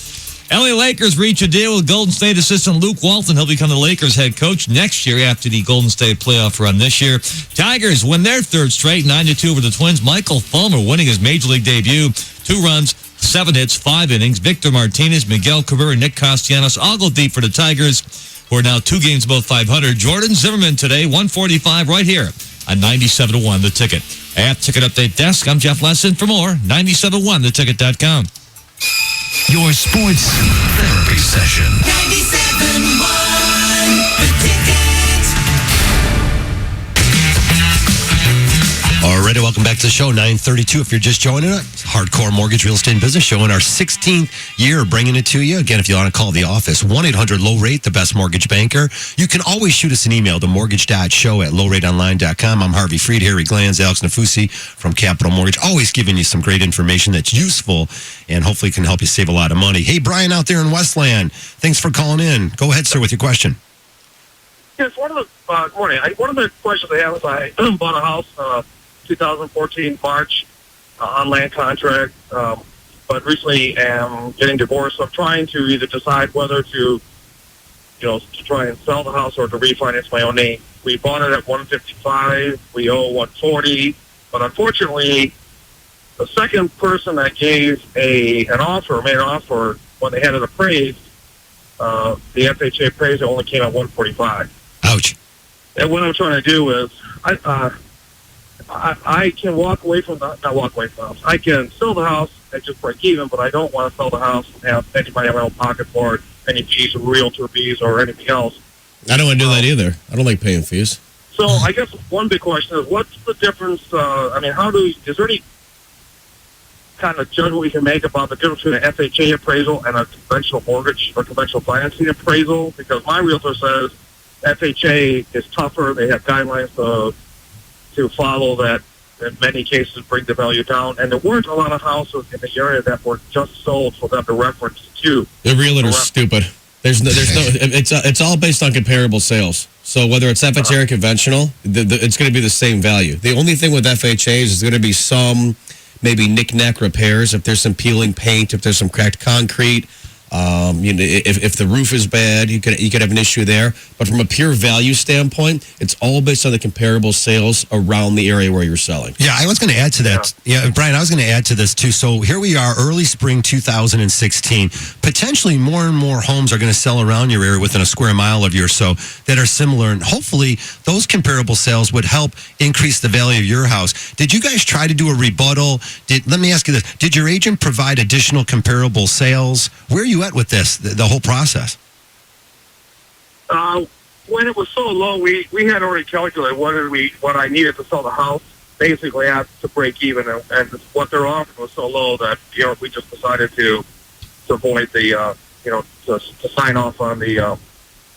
S8: LA Lakers reach a deal with Golden State assistant Luke Walton. He'll become the Lakers head coach next year after the Golden State playoff run this year. Tigers win their third straight, 9-2 over the Twins. Michael Fulmer winning his major league debut. 2 runs, 7 hits, 5 innings. Victor Martinez, Miguel Cabrera, Nick Castellanos all go deep for the Tigers, who are now 2 games above 500. Jordan Zimmerman today, 145 right here on 97.1 The Ticket. At Ticket Update Desk, I'm Jeff Lesson. For more, 97.1theticket.com.
S15: Your sports therapy session.
S16: 97.1 The Ticket.
S2: Alrighty, welcome back to the show. 9:32. If you're just joining us, Hardcore Mortgage Real Estate and Business Show in our 16th year, bringing it to you. Again, if you want to call the office, 1-800-LOW-RATE, the best mortgage banker. You can always shoot us an email to mortgage.show@lowrateonline.com. I'm Harvey Freed, Harry Glanz, Alex Nafusi from Capital Mortgage. Always giving you some great information that's useful and hopefully can help you save a lot of money. Hey, Brian out there in Westland, thanks for calling in. Go ahead, sir, with your question.
S24: Yes, one of the questions I have is I bought a house 2014 March on land contract, but recently am getting divorced. So I'm trying to either decide whether to try and sell the house or to refinance my own name. We bought it at $155. We owe $140, but unfortunately, the second person that gave made an offer when they had it appraised, the FHA appraiser only came at $145.
S2: Ouch.
S24: And what I'm trying to do is, I can not walk away from the house. I can sell the house and just break even, but I don't want to sell the house and have anybody in my own pocket for it, any fees, or realtor fees, or anything else.
S3: I don't want to do that either. I don't like paying fees.
S24: So I guess one big question is, what's the difference? Is there any kind of judgment we can make about the difference between an FHA appraisal and a conventional mortgage or conventional financing appraisal? Because my realtor says FHA is tougher. They have guidelines to follow that in many cases bring the value down. And there weren't a lot of houses in the area that were just sold for them to reference to.
S3: The realtor's stupid. There's no. It's all based on comparable sales. So whether it's FHA or conventional, it's going to be the same value. The only thing with FHAs is going to be some maybe knick-knack repairs. If there's some peeling paint, if there's some cracked concrete, if the roof is bad, you could have an issue there. But from a pure value standpoint, it's all based on the comparable sales around the area where you're selling.
S2: Yeah, I was going to add to that. Yeah, Brian, I was going to add to this too. So here we are, early spring 2016. Potentially more and more homes are going to sell around your area within a square mile of you or so that are similar. And hopefully those comparable sales would help increase the value of your house. Did you guys try to do a rebuttal? Let me ask you this. Did your agent provide additional comparable sales? Where are you at with this, the whole process?
S24: When it was so low, we had already calculated what I needed to sell the house. Basically, I had to break even, and what they're offering was so low that we just decided to avoid the to sign off on the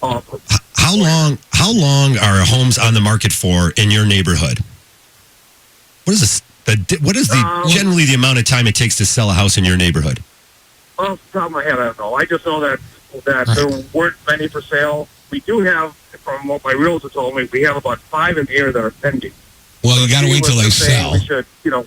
S24: offer.
S2: How long are homes on the market for in your neighborhood? What is this? What is generally the amount of time it takes to sell a house in your neighborhood?
S24: Off the top of my head, I don't know. I just know that there weren't many for sale. We do have, from what my realtor told me, we have about 5 in the area that are pending.
S4: Well, you got to wait till they sell.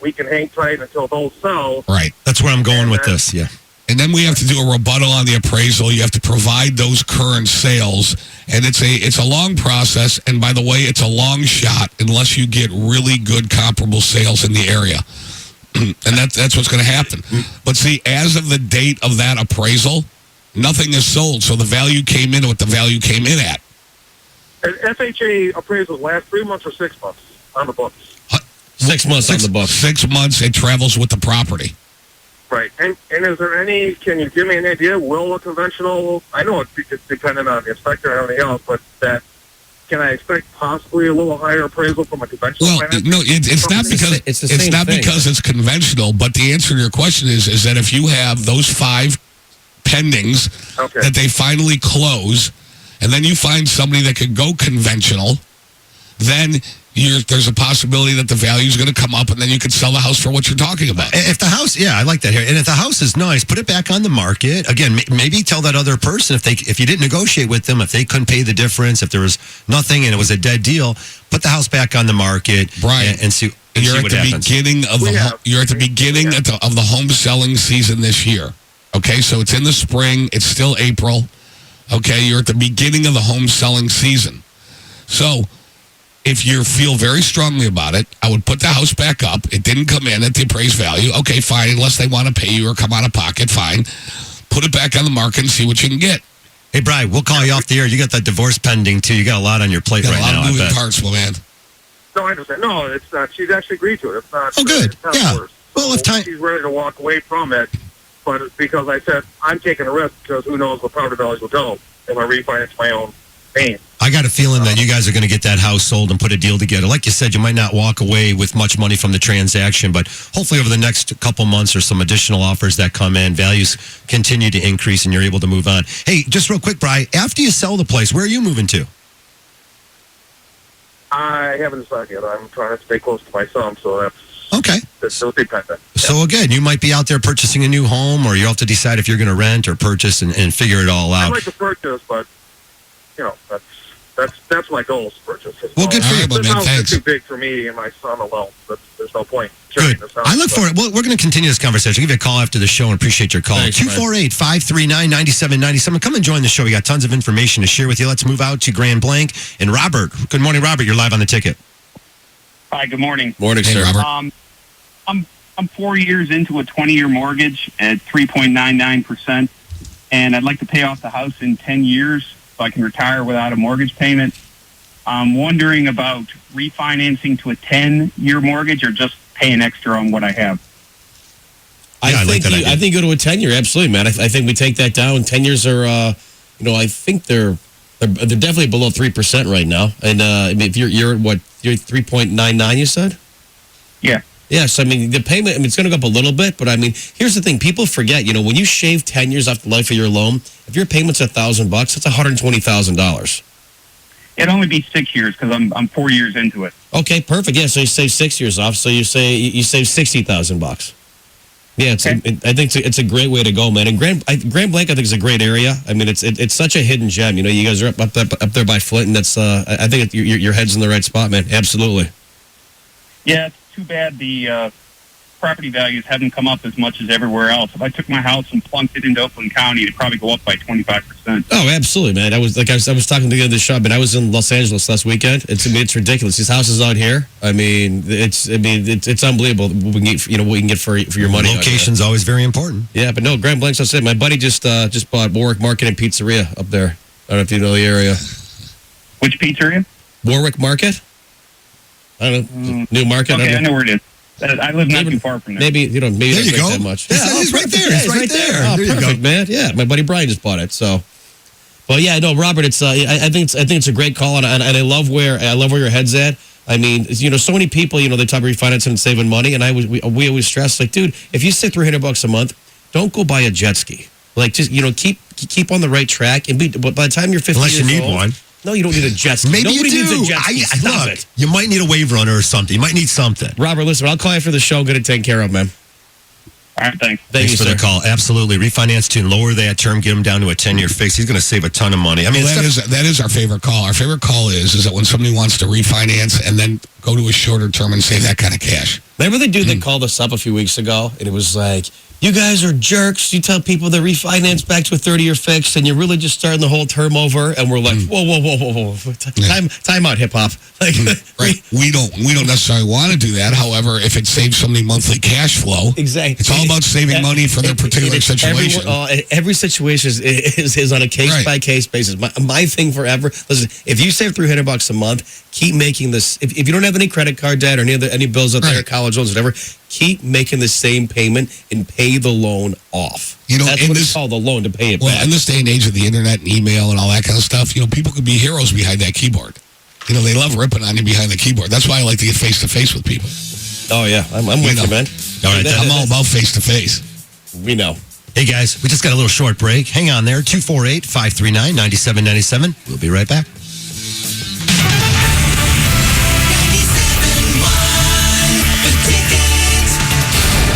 S24: We can hang tight until those sell.
S2: Right. That's where I'm going with this. Yeah.
S4: And then we have to do a rebuttal on the appraisal. You have to provide those current sales, and it's a long process. And by the way, it's a long shot unless you get really good comparable sales in the area, and that's what's going to happen. But see, as of the date of that appraisal, nothing is sold, so the value came in what the value came in at.
S24: And FHA appraisals last 3 months or 6 months on the books.
S3: 6 months on the books.
S4: 6 months. It travels with the property.
S24: Right. And is there any, can you give me an idea, will a conventional, I know it's dependent on the inspector and everything else, but can I expect possibly a little higher appraisal from a conventional?
S4: Well, no, it's not because it's not because it's conventional, but the answer to your question is that if you have those 5 pendings that they finally close, and then you find somebody that could go conventional, then there's a possibility that the value is going to come up, and then you could sell the house for what you're talking about.
S2: If the house, I like that here. And if the house is nice, put it back on the market. Again, maybe tell that other person if you didn't negotiate with them, if they couldn't pay the difference, if there was nothing and it was a dead deal, put the house back on the market, and see.
S4: You're
S2: what
S4: at the
S2: happens.
S4: beginning of the home selling season this year. Okay, so it's in the spring. It's still April. Okay, you're at the beginning of the home selling season. So if you feel very strongly about it, I would put the house back up. It didn't come in at the appraised value. Okay, fine. Unless they want to pay you or come out of pocket, fine. Put it back on the market and see what you can get.
S2: Hey, Brian, we'll call you off the air. You got that divorce pending, too. You got a lot on your plate right now.
S4: A lot of moving parts, my man.
S24: No, I understand. No, it's not. She's actually agreed to it. It's not.
S2: Oh, good.
S24: It's not
S2: Yeah.
S24: worse.
S2: Well, if time...
S24: She's ready to walk away from it, but it's because I said, I'm taking a risk because who knows what property values will go if I refinance my own name.
S2: I got a feeling that you guys are going to get that house sold and put a deal together. Like you said, you might not walk away with much money from the transaction, but hopefully over the next couple months or some additional offers that come in, values continue to increase and you're able to move on. Hey, just real quick, Brian, after you sell the place, where are you moving to?
S24: I haven't decided yet. I'm trying to stay close to my son, so that's still dependent.
S2: So again, you might be out there purchasing a new home, or you have to decide if you're going to rent or purchase and figure it all out.
S24: I'd like to purchase, but that's my goal is to purchase.
S2: Well, good for you,
S24: This
S2: man.
S24: house
S2: Thanks.
S24: is too big for me and my son alone. There's no point.
S2: Good. I look forward. Well, we're going to continue this conversation. I'll give you a call after the show and appreciate your call. 248-539-9797. Come and join the show. We got tons of information to share with you. Let's move out to Grand Blanc. And Robert. Good morning, Robert. You're live on the ticket.
S1: Hi, good morning.
S3: Morning,
S4: sir.
S1: I'm 4 years into a 20-year mortgage at 3.99%, and I'd like to pay off the house in 10 years so I can retire without a mortgage payment. I'm wondering about refinancing to a 10-year mortgage or just paying extra on what I have.
S3: I think go to a 10-year, absolutely, man. I think we take that down. 10 years are, I think they're definitely below 3% right now. And if you're at what, you're 3.99, you said?
S1: Yeah.
S3: Yes, I mean, the payment, it's going to go up a little bit, but I mean, here's the thing. People forget, when you shave 10 years off the life of your loan, if your payment's $1,000, that's $120,000.
S1: It'd only be 6 years because I'm 4 years into it.
S3: Okay, perfect. Yeah, so you save 6 years off, so you save $60,000. Yeah, I think it's a great way to go, man. And Grand Blanc, I think, is a great area. I mean, it's such a hidden gem. You guys are up there by Flint, and that's I think your head's in the right spot, man. Absolutely.
S1: Yeah, it's too bad the property values haven't come up as much as everywhere else. If I took my house and plunked it into Oakland County, it'd probably go up by 25%.
S3: Oh, absolutely, man. I was talking to the other shop, and I was in Los Angeles last weekend. It's ridiculous. These houses out here. I mean, it's unbelievable. What we can get for your money.
S2: Location's always very important.
S3: Yeah, but no, Grand Blanc's. I said my buddy just bought Warwick Market and Pizzeria up there. I don't know if you know the area.
S1: Which pizzeria?
S3: Warwick Market. I don't know. New Market.
S1: Okay, I know where it is. I live not too far from there.
S3: Maybe
S2: there you go.
S3: That much.
S2: It's right there. It's right there.
S3: Oh,
S2: There you
S3: perfect,
S2: go.
S3: man. Yeah, my buddy Brian just bought it. So, well, yeah, no, Robert, it's I think it's a great call, and I love where your head's at. I mean, so many people, they talk about refinancing and saving money, and we always stress, like, dude, if you save $300 a month, don't go buy a jet ski. Like, just keep on the right track, and by the time you're 50
S2: Unless
S3: years
S2: you need
S3: old,
S2: one.
S3: No, you don't need a jet ski.
S2: Maybe
S3: Nobody
S2: you do.
S3: needs a jet ski. Stop it.
S2: You might need a wave runner or something. You might need something.
S3: Robert, listen, I'll call you after the show. Get it taken care of, man.
S1: All right, thanks.
S2: Thanks for the call. Absolutely. Refinance to lower that term, get him down to a 10-year fix. He's going to save a ton of money. I mean,
S4: that is our favorite call. Our favorite call is that when somebody wants to refinance and then go to a shorter term and save that kind of cash.
S3: Remember the dude that called us up a few weeks ago, and it was like, You guys are jerks. You tell people to refinance back to a 30-year fix, and you're really just starting the whole term over. And we're like, whoa. Time out, hip hop. Like,
S4: right. We don't necessarily want to do that. However, if it saves somebody monthly cash flow,
S3: exactly.
S4: It's all about saving money for their particular situation.
S3: Every situation is on a case-by-case basis. My thing forever, listen, if you save $300 a month, keep making this. If you don't have any credit card debt or any bills out there, college loans, whatever, keep making the same payment and pay the loan off. That's what it's called, the loan, to pay it back.
S4: In this day and age of the internet and email and all that kind of stuff, people could be heroes behind that keyboard. They love ripping on you behind the keyboard. That's why I like to get face-to-face with people.
S3: Oh, yeah. I'm with you, man.
S2: All right,
S4: I'm all about face-to-face.
S3: We know.
S2: Hey, guys, we just got a little short break. Hang on there, 248-539-9797. We'll be right back.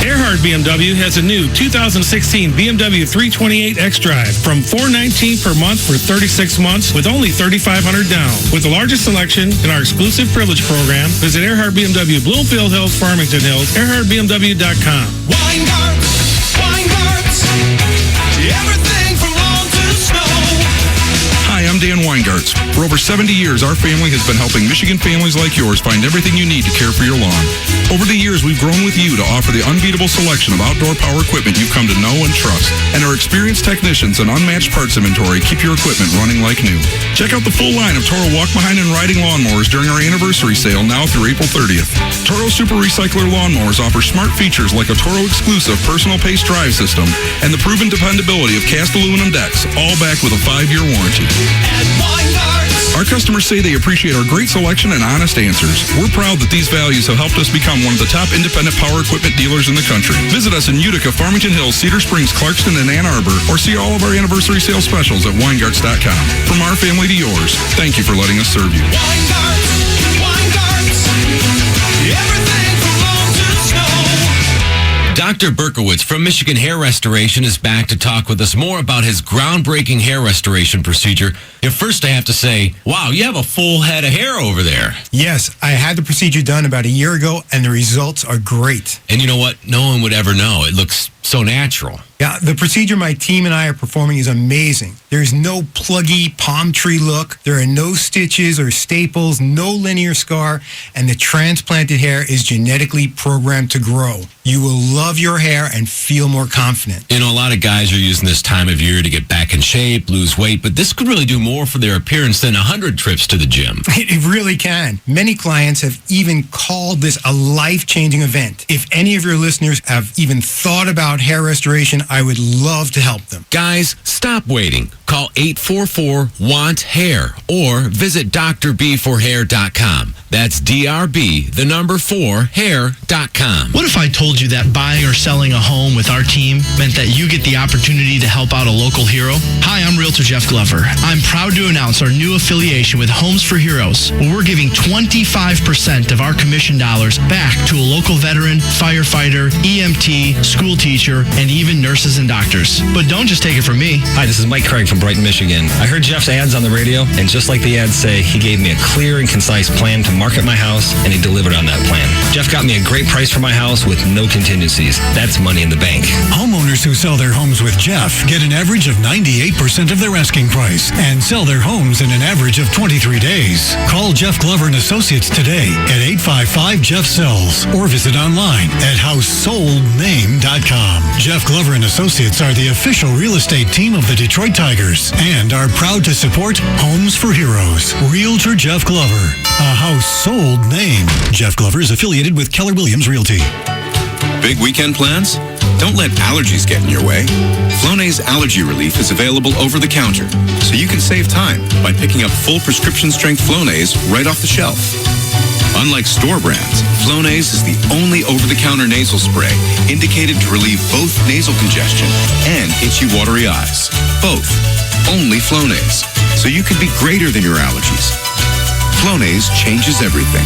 S9: Earhart BMW has a new 2016 BMW 328 xDrive from $419 per month for 36 months with only $3,500 down. With the largest selection in our exclusive privilege program, visit Earhart BMW, Bloomfield Hills, Farmington Hills, EarhartBMW.com.
S16: Weingarts, everything from lawn to snow.
S10: Hi, I'm Dan Weingarts. For over 70 years, our family has been helping Michigan families like yours find everything you need to care for your lawn. Over the years, we've grown with you to offer the unbeatable selection of outdoor power equipment you've come to know and trust. And our experienced technicians and unmatched parts inventory keep your equipment running like new. Check out the full line of Toro walk-behind and riding lawnmowers during our anniversary sale now through April 30th. Toro Super Recycler lawnmowers offer smart features like a Toro exclusive personal pace drive system and the proven dependability of cast aluminum decks, all backed with a 5-year warranty. Our customers say they appreciate our great selection and honest answers. We're proud that these values have helped us become one of the top independent power equipment dealers in the country. Visit us in Utica, Farmington Hills, Cedar Springs, Clarkston, and Ann Arbor, or see all of our anniversary sale specials at Weingarts.com. From our family to yours, thank you for letting us serve you.
S16: Weingarts, everything from lawn to snow.
S5: Dr. Berkowitz from Michigan Hair Restoration is back to talk with us more about his groundbreaking hair restoration procedure. First, I have to say, wow, you have a full head of hair over there.
S13: Yes, I had the procedure done about a year ago, and the results are great.
S5: And you know what? No one would ever know. It looks so natural.
S13: Yeah, the procedure my team and I are performing is amazing. There's no pluggy palm tree look. There are no stitches or staples, no linear scar, and the transplanted hair is genetically programmed to grow. You will love your hair and feel more confident.
S5: A lot of guys are using this time of year to get back in shape, lose weight, but this could really do more for their appearance than 100 trips to the gym.
S13: It really can. Many clients have even called this a life-changing event. If any of your listeners have even thought about hair restoration, I would love to help them.
S5: Guys, stop waiting. Call 844-WANT-HAIR or visit drb4hair.com. That's DRB, the number 4, hair.com.
S14: What if I told you that buying or selling a home with our team meant that you get the opportunity to help out a local hero? Hi, I'm Realtor Jeff Glover. I'm proud to announce our new affiliation with Homes for Heroes, where we're giving 25% of our commission dollars back to a local veteran, firefighter, EMT, school teacher, and even nurses and doctors. But don't just take it from me.
S25: Hi, this is Mike Craig from Brighton, Michigan. I heard Jeff's ads on the radio, and just like the ads say, he gave me a clear and concise plan to market my house, and he delivered on that plan. Jeff got me a great price for my house with no contingencies. That's money in the bank.
S26: Homeowners who sell their homes with Jeff get an average of 98% of their asking price and sell their homes in an average of 23 days. Call Jeff Glover and Associates today at 855-JEFF-SELLS or visit online at housesoldname.com. Jeff Glover and Associates are the official real estate team of the Detroit Tigers and are proud to support Homes for Heroes. Realtor Jeff Glover, a household name. Jeff Glover is affiliated with Keller Williams Realty.
S27: Big weekend plans? Don't let allergies get in your way. Flonase Allergy Relief is available over the counter, so you can save time by picking up full prescription strength Flonase right off the shelf. Unlike store brands, Flonase is the only over-the-counter nasal spray indicated to relieve both nasal congestion and itchy, watery eyes. Both. Only Flonase. So you can be greater than your allergies. Flonase changes everything.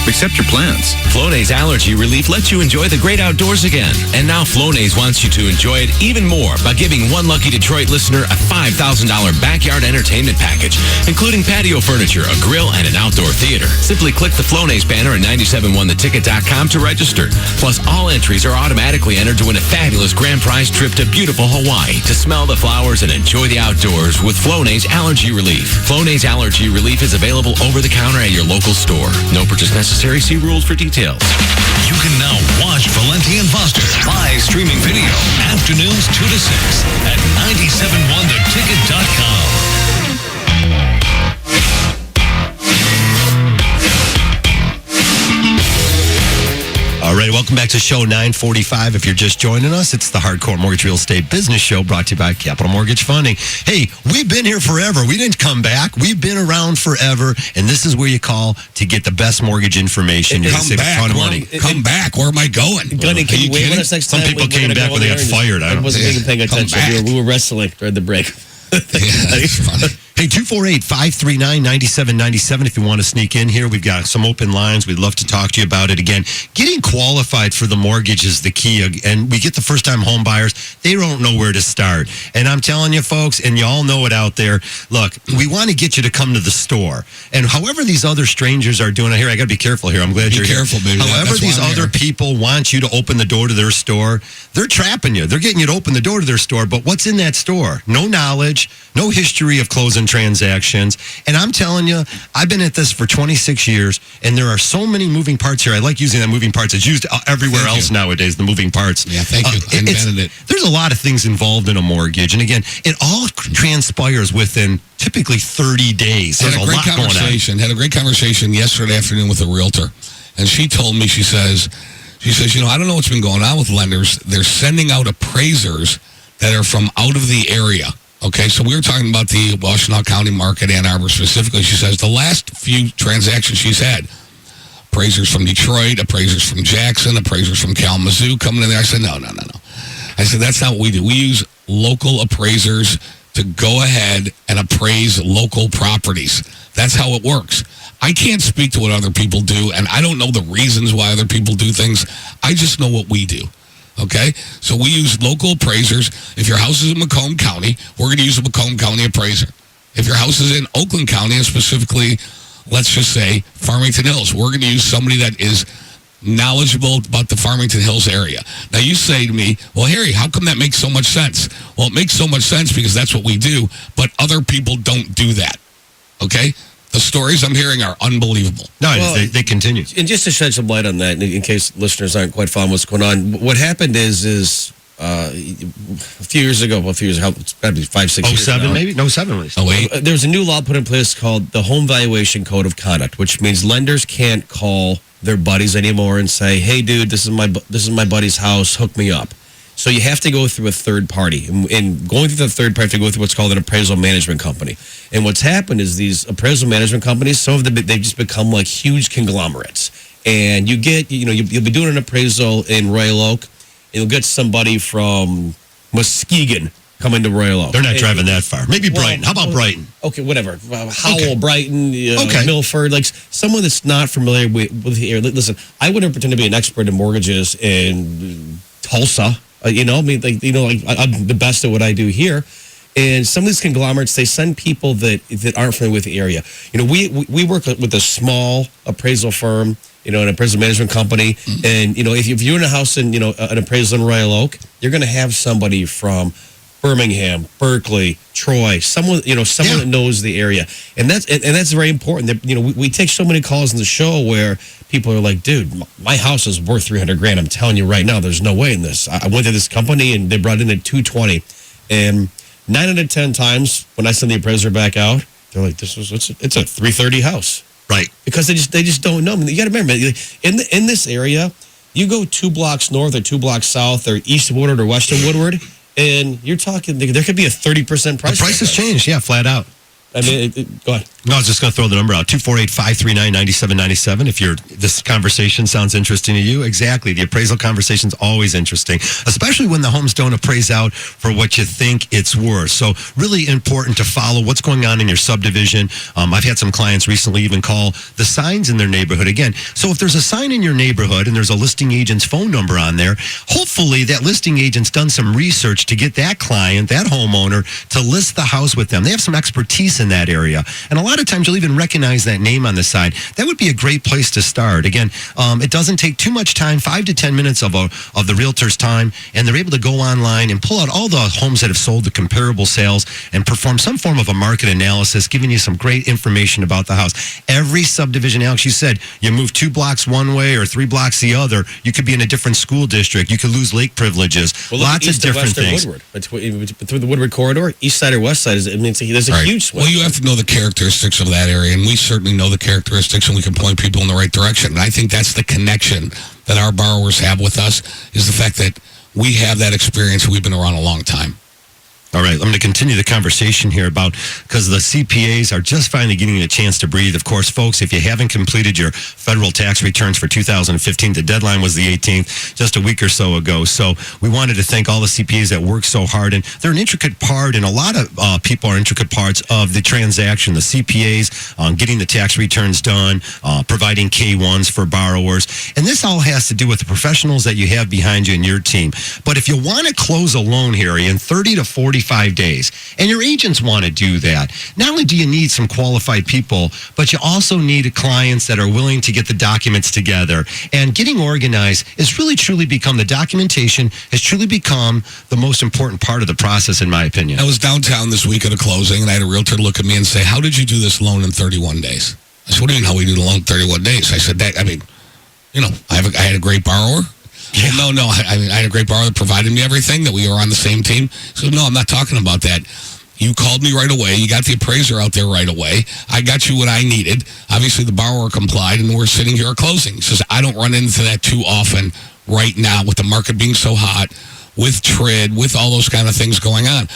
S27: Accept your plans.
S5: Flonase Allergy Relief lets you enjoy the great outdoors again. And now Flonase wants you to enjoy it even more by giving one lucky Detroit listener a $5,000 backyard entertainment package, including patio furniture, a grill, and an outdoor theater. Simply click the Flonase banner at 971theticket.com to register. Plus, all entries are automatically entered to win a fabulous grand prize trip to beautiful Hawaii to smell the flowers and enjoy the outdoors with Flonase Allergy Relief. Flonase Allergy Relief is available over the counter at your local store. No purchase necessary. See rules for details.
S15: You can now watch Valenti and Foster live streaming video afternoons 2 to 6 at 971theticket.com.
S2: All right, welcome back to show 945. If you're just joining us, it's the Hardcore Mortgage Real Estate Business Show brought to you by Capital Mortgage Funding. Hey, we've been here forever. We didn't come back. We've been around forever, and this is where you call to get the best mortgage information. You're going to save a ton of money.
S4: Come back. Where am I going?
S3: Gunny, can you wait with us next time?
S2: Some people came back when they got fired.
S3: I wasn't even paying attention. We were wrestling during the break.
S4: That's funny.
S2: Hey, 248-539-9797 if you want to sneak in here. We've got some open lines. We'd love to talk to you about it. Again, getting qualified for the mortgage is the key. And we get the first-time home buyers, they don't know where to start. And I'm telling you, folks, and you all know it out there, look, we want to get you to come to the store. And however these other strangers are doing it here, I got to be careful here. I'm glad you're
S4: careful,
S2: here.
S4: Baby.
S2: However these other people want you to open the door to their store, they're trapping you. They're getting you to open the door to their store. But what's in that store? No knowledge, no history of closing transactions. And I'm telling you, I've been at this for 26 years, and there are so many moving parts here. I like using that moving parts. It's used everywhere else nowadays, the moving parts.
S4: Yeah, thank you. I invented it.
S2: There's a lot of things involved in a mortgage. And again, it all transpires within typically 30 days. There's
S4: Had a great conversation yesterday afternoon with a realtor. And she told me, she says, you know, I don't know what's been going on with lenders. They're sending out appraisers that are from out of the area. Okay, so we were talking about the Washtenaw County market, Ann Arbor specifically. She says the last few transactions she's had, appraisers from Detroit, appraisers from Jackson, appraisers from Kalamazoo coming in there. I said, no. I said, that's not what we do. We use local appraisers to go ahead and appraise local properties. That's how it works. I can't speak to what other people do, and I don't know the reasons why other people do things. I just know what we do. Okay, so we use local appraisers. If your house is in Macomb County, we're going to use a Macomb County appraiser. If your house is in Oakland County, and specifically, let's just say Farmington Hills, we're going to use somebody that is knowledgeable about the Farmington Hills area. Now, you say to me, well, Harry, how come that makes so much sense? Well, it makes so much sense because that's what we do, but other people don't do that. Okay? The stories I'm hearing are unbelievable.
S2: No, they continue.
S3: And just to shed some light on that, in case listeners aren't quite following what's going on, what happened is a few years ago, it's got to be 5-6 years
S2: 07 maybe? No, 7 at least.
S3: 08. There's a new law put in place called the Home Valuation Code of Conduct, which means lenders can't call their buddies anymore and say, hey, dude, this is my buddy's house, hook me up. So you have to go through a third party. And going through the third party, you have to go through what's called an appraisal management company. And what's happened is these appraisal management companies, some of them, they've just become like huge conglomerates. And you get, you'll be doing an appraisal in Royal Oak, and you'll get somebody from Muskegon coming to Royal Oak.
S2: They're not driving that far. Maybe Brighton. How about Brighton?
S3: Okay, whatever. Howell, Brighton, Milford, like someone that's not familiar with the area. Listen, I wouldn't pretend to be an expert in mortgages in Tulsa. I'm the best at what I do here. And some of these conglomerates, they send people that aren't familiar with the area. We work with a small appraisal firm, an appraisal management company. And, if you're in a house in, an appraisal in Royal Oak, you're going to have somebody from Birmingham, Berkeley, Troy, someone that knows the area. And that's very important. That, we take so many calls in the show where people are like, dude, my house is worth $300,000. I'm telling you right now, there's no way in this. I went to this company and they brought in at $220,000. And 9 out of 10 times when I send the appraiser back out, they're like, it's a $330,000 house.
S2: Right.
S3: Because they just don't know. I mean, you got to remember, in this area, you go 2 blocks north or 2 blocks south or east of Woodward or west of Woodward, and you're talking, there could be a 30% price.
S2: The price has changed, flat out.
S3: I mean, go ahead.
S2: No, I was just going to throw the number out, 248-539-9797. If this conversation sounds interesting to you, exactly. The appraisal conversation is always interesting, especially when the homes don't appraise out for what you think it's worth. So really important to follow what's going on in your subdivision. I've had some clients recently even call the signs in their neighborhood again. So if there's a sign in your neighborhood and there's a listing agent's phone number on there, hopefully that listing agent's done some research to get that client, that homeowner, to list the house with them. They have some expertise in that area. And a lot of times you'll even recognize that name on the side. That would be a great place to start. Again, it doesn't take too much time, 5 to 10 minutes of the realtor's time, and they're able to go online and pull out all the homes that have sold, the comparable sales, and perform some form of a market analysis, giving you some great information about the house. Every subdivision, Alex, you said you move 2 blocks one way or 3 blocks the other, you could be in a different school district, you could lose lake privileges, lots of different things.
S3: Woodward. Through the Woodward corridor, east side or west side, there's a huge swing.
S4: Well, you have to know the characteristics of that area, and we certainly know the characteristics, and we can point people in the right direction. And I think that's the connection that our borrowers have with us, is the fact that we have that experience. We've been around a long time.
S2: All right, I'm going to continue the conversation here because the CPAs are just finally getting a chance to breathe. Of course, folks, if you haven't completed your federal tax returns for 2015, the deadline was the 18th, just a week or so ago. So we wanted to thank all the CPAs that worked so hard. And they're an intricate part, and a lot of people are intricate parts of the transaction. The CPAs, getting the tax returns done, providing K-1s for borrowers. And this all has to do with the professionals that you have behind you and your team. But if you want to close a loan, Harry, in 30 to 45 days, and your agents want to do that, not only do you need some qualified people, but you also need clients that are willing to get the documents together. And getting organized has really truly become, the documentation has truly become the most important part of the process, in my opinion.
S4: I was downtown this week at a closing, and I had a realtor look at me and say, "How did you do this loan in 31 days?" I said, "What do you mean, how we do the loan in 31 days?" I said, I had a great borrower. Yeah. Well, no. I had a great borrower that provided me everything, that we were on the same team. So, no, I'm not talking about that. You called me right away. You got the appraiser out there right away. I got you what I needed. Obviously, the borrower complied, and we're sitting here at closing. He says, I don't run into that too often right now with the market being so hot, with TRID, with all those kind of things going on.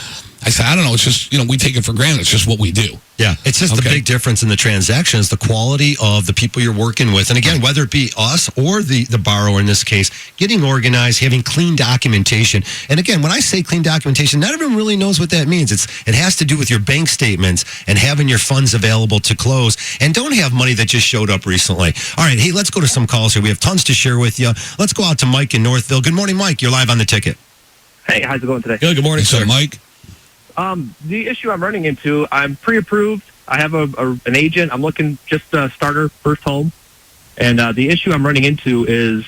S4: I said, I don't know. It's just, we take it for granted. It's just what we do.
S2: Yeah, it's just the big difference in the transaction is the quality of the people you're working with. And again, whether it be us or the borrower in this case, getting organized, having clean documentation. And again, when I say clean documentation, not everyone really knows what that means. It has to do with your bank statements and having your funds available to close, and don't have money that just showed up recently. All right, hey, let's go to some calls here. We have tons to share with you. Let's go out to Mike in Northville. Good morning, Mike. You're live on the ticket.
S12: Hey, how's it going today?
S4: Good morning, sir. Mike.
S12: The issue I'm running into, I'm pre-approved. I have an agent. I'm looking just to start her first home. And the issue I'm running into is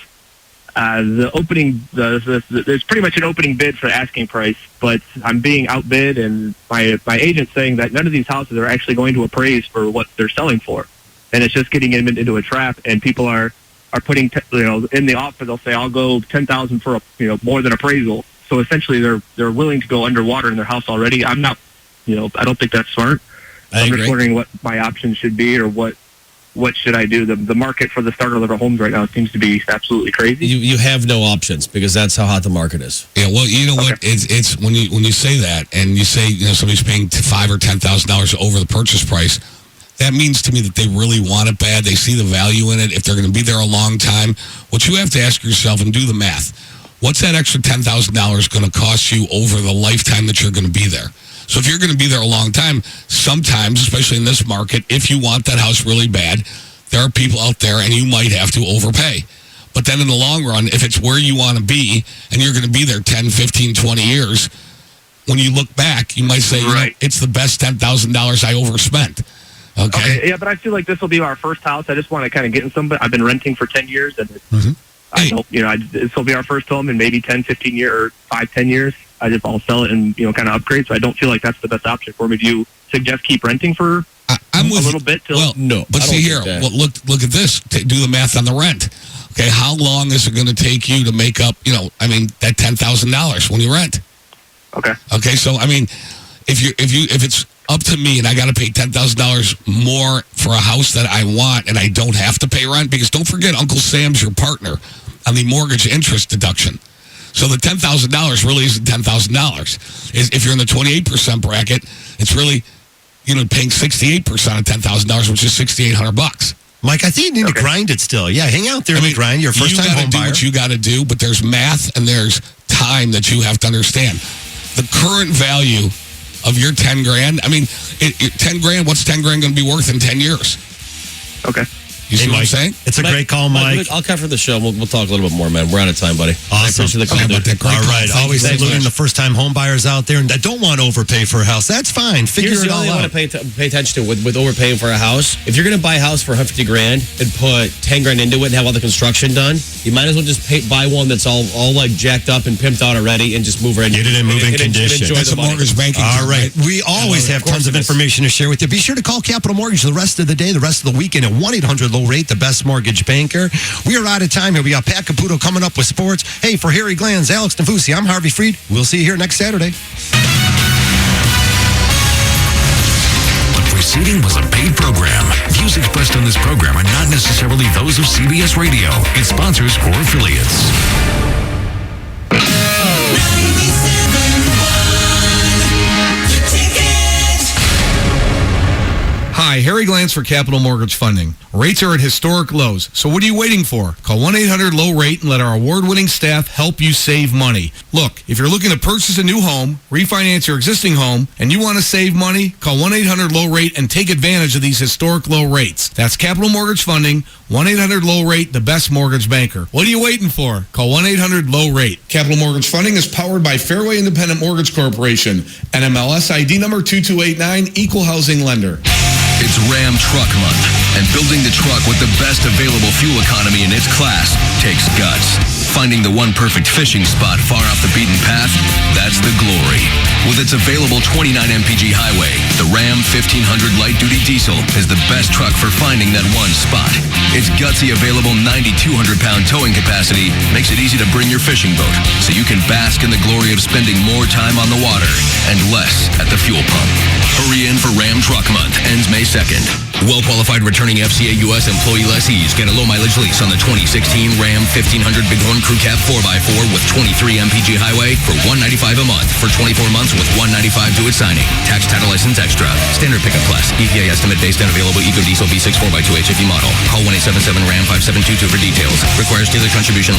S12: the opening, there's pretty much an opening bid for the asking price, but I'm being outbid, and my agent's saying that none of these houses are actually going to appraise for what they're selling for. And it's just getting them into a trap, and people are putting, in the offer, they'll say, I'll go $10,000 for, more than appraisal. So essentially, they're willing to go underwater in their house already. I'm not, I don't think that's smart. I'm just wondering what my options should be, or what should I do. The market for the starter level homes right now seems to be absolutely crazy.
S3: You have no options because that's how hot the market is.
S4: Yeah, well, you know what? It's when you say that, and you say somebody's paying $5,000 or $10,000 over the purchase price. That means to me that they really want it bad. They see the value in it. If they're going to be there a long time, what you have to ask yourself and do the math. What's that extra $10,000 going to cost you over the lifetime that you're going to be there? So if you're going to be there a long time, sometimes, especially in this market, if you want that house really bad, there are people out there and you might have to overpay. But then in the long run, if it's where you want to be and you're going to be there 10, 15, 20 years, when you look back, you might say, it's the best $10,000 I overspent. Okay.
S12: Yeah, but I feel like this will be our first house. I just want to kind of get in somebody. I've been renting for 10 years, and I hope, this will be our first home in maybe 10, 15 years, or 5, 10 years. I'll sell it and, kind of upgrade. So I don't feel like that's the best option for me. Do you suggest keep renting for a little bit?
S4: No. But see here, look at this. Do the math on the rent. Okay, how long is it going to take you to make up, that $10,000 when you rent?
S12: Okay.
S4: Okay, so, if it's up to me and I got to pay $10,000 more for a house that I want and I don't have to pay rent, because don't forget, Uncle Sam's your partner on the mortgage interest deduction. So the $10,000 really isn't $10,000. If you're in the 28% bracket, it's really, paying 68% of $10,000, which is $6,800.
S2: Mike, I think you need to grind it still. Yeah, hang out there and grind. Your first time home
S4: do
S2: buyer.
S4: what you got to do, but there's math and there's time that you have to understand. The current value of your 10 grand, 10 grand, what's 10 grand going to be worth in 10 years?
S12: Okay.
S4: You see what I'm saying?
S2: It's a great call, Mike.
S3: I'll cover the show. We'll talk a little bit more, man. We're out of time, buddy. I
S2: Awesome.
S3: appreciate the call, dude.
S2: All right. Always saluting the first-time home buyers out there and that don't want to overpay for a house. That's fine. Figure
S3: Here's
S2: it
S3: the
S2: all
S3: only
S2: out.
S3: thing I want to pay attention to with overpaying for a house. If you're going to buy a house for $150 grand and put 10 grand into it and have all the construction done, you might as well just buy one that's all like jacked up and pimped out already and just move right in.
S2: Get it in moving condition.
S4: That's a mortgage banking
S2: All
S4: term,
S2: right. We always have tons of information to share with you. Be sure to call Capital Mortgage the rest of the day, the rest of the weekend at 1-800-LOW-RATE, the best mortgage banker. We are out of time here. We got Pat Caputo coming up with sports. Hey, for Harry Glanz, Alex Nafusi, I'm Harvey Freed. We'll see you here next Saturday.
S15: The preceding was a paid program. Views expressed on this program are not necessarily those of CBS Radio, its sponsors, or affiliates.
S6: Hi, Harry Glantz for Capital Mortgage Funding. Rates are at historic lows, so what are you waiting for? Call 1-800-LOW-RATE and let our award-winning staff help you save money. Look, if you're looking to purchase a new home, refinance your existing home, and you want to save money, call 1-800-LOW-RATE and take advantage of these historic low rates. That's Capital Mortgage Funding, 1-800-LOW-RATE, the best mortgage banker. What are you waiting for? Call 1-800-LOW-RATE.
S17: Capital Mortgage Funding is powered by Fairway Independent Mortgage Corporation, NMLS ID number 2289, Equal Housing Lender.
S27: It's Ram Truck Month, and building the truck with the best available fuel economy in its class takes guts. Finding the one perfect fishing spot far off the beaten path, that's the glory. With its available 29 mpg highway, the Ram 1500 light-duty diesel is the best truck for finding that one spot. Its gutsy available 9,200-pound towing capacity makes it easy to bring your fishing boat, so you can bask in the glory of spending more time on the water and less at the fuel pump. Hurry in for Ram Truck Month, ends May 2nd. Well-qualified returning FCA U.S. employee lessees get a low-mileage lease on the 2016 Ram 1500 Bighorn Crew Cab 4x4 with 23 mpg highway for $195 a month for 24 months with $195 due at signing. Tax, title, license extra. Standard pickup class. EPA estimate based on available EcoDiesel V6 4x2 HFE model. Call 1-877-RAM-5722 for details. Requires dealer contribution.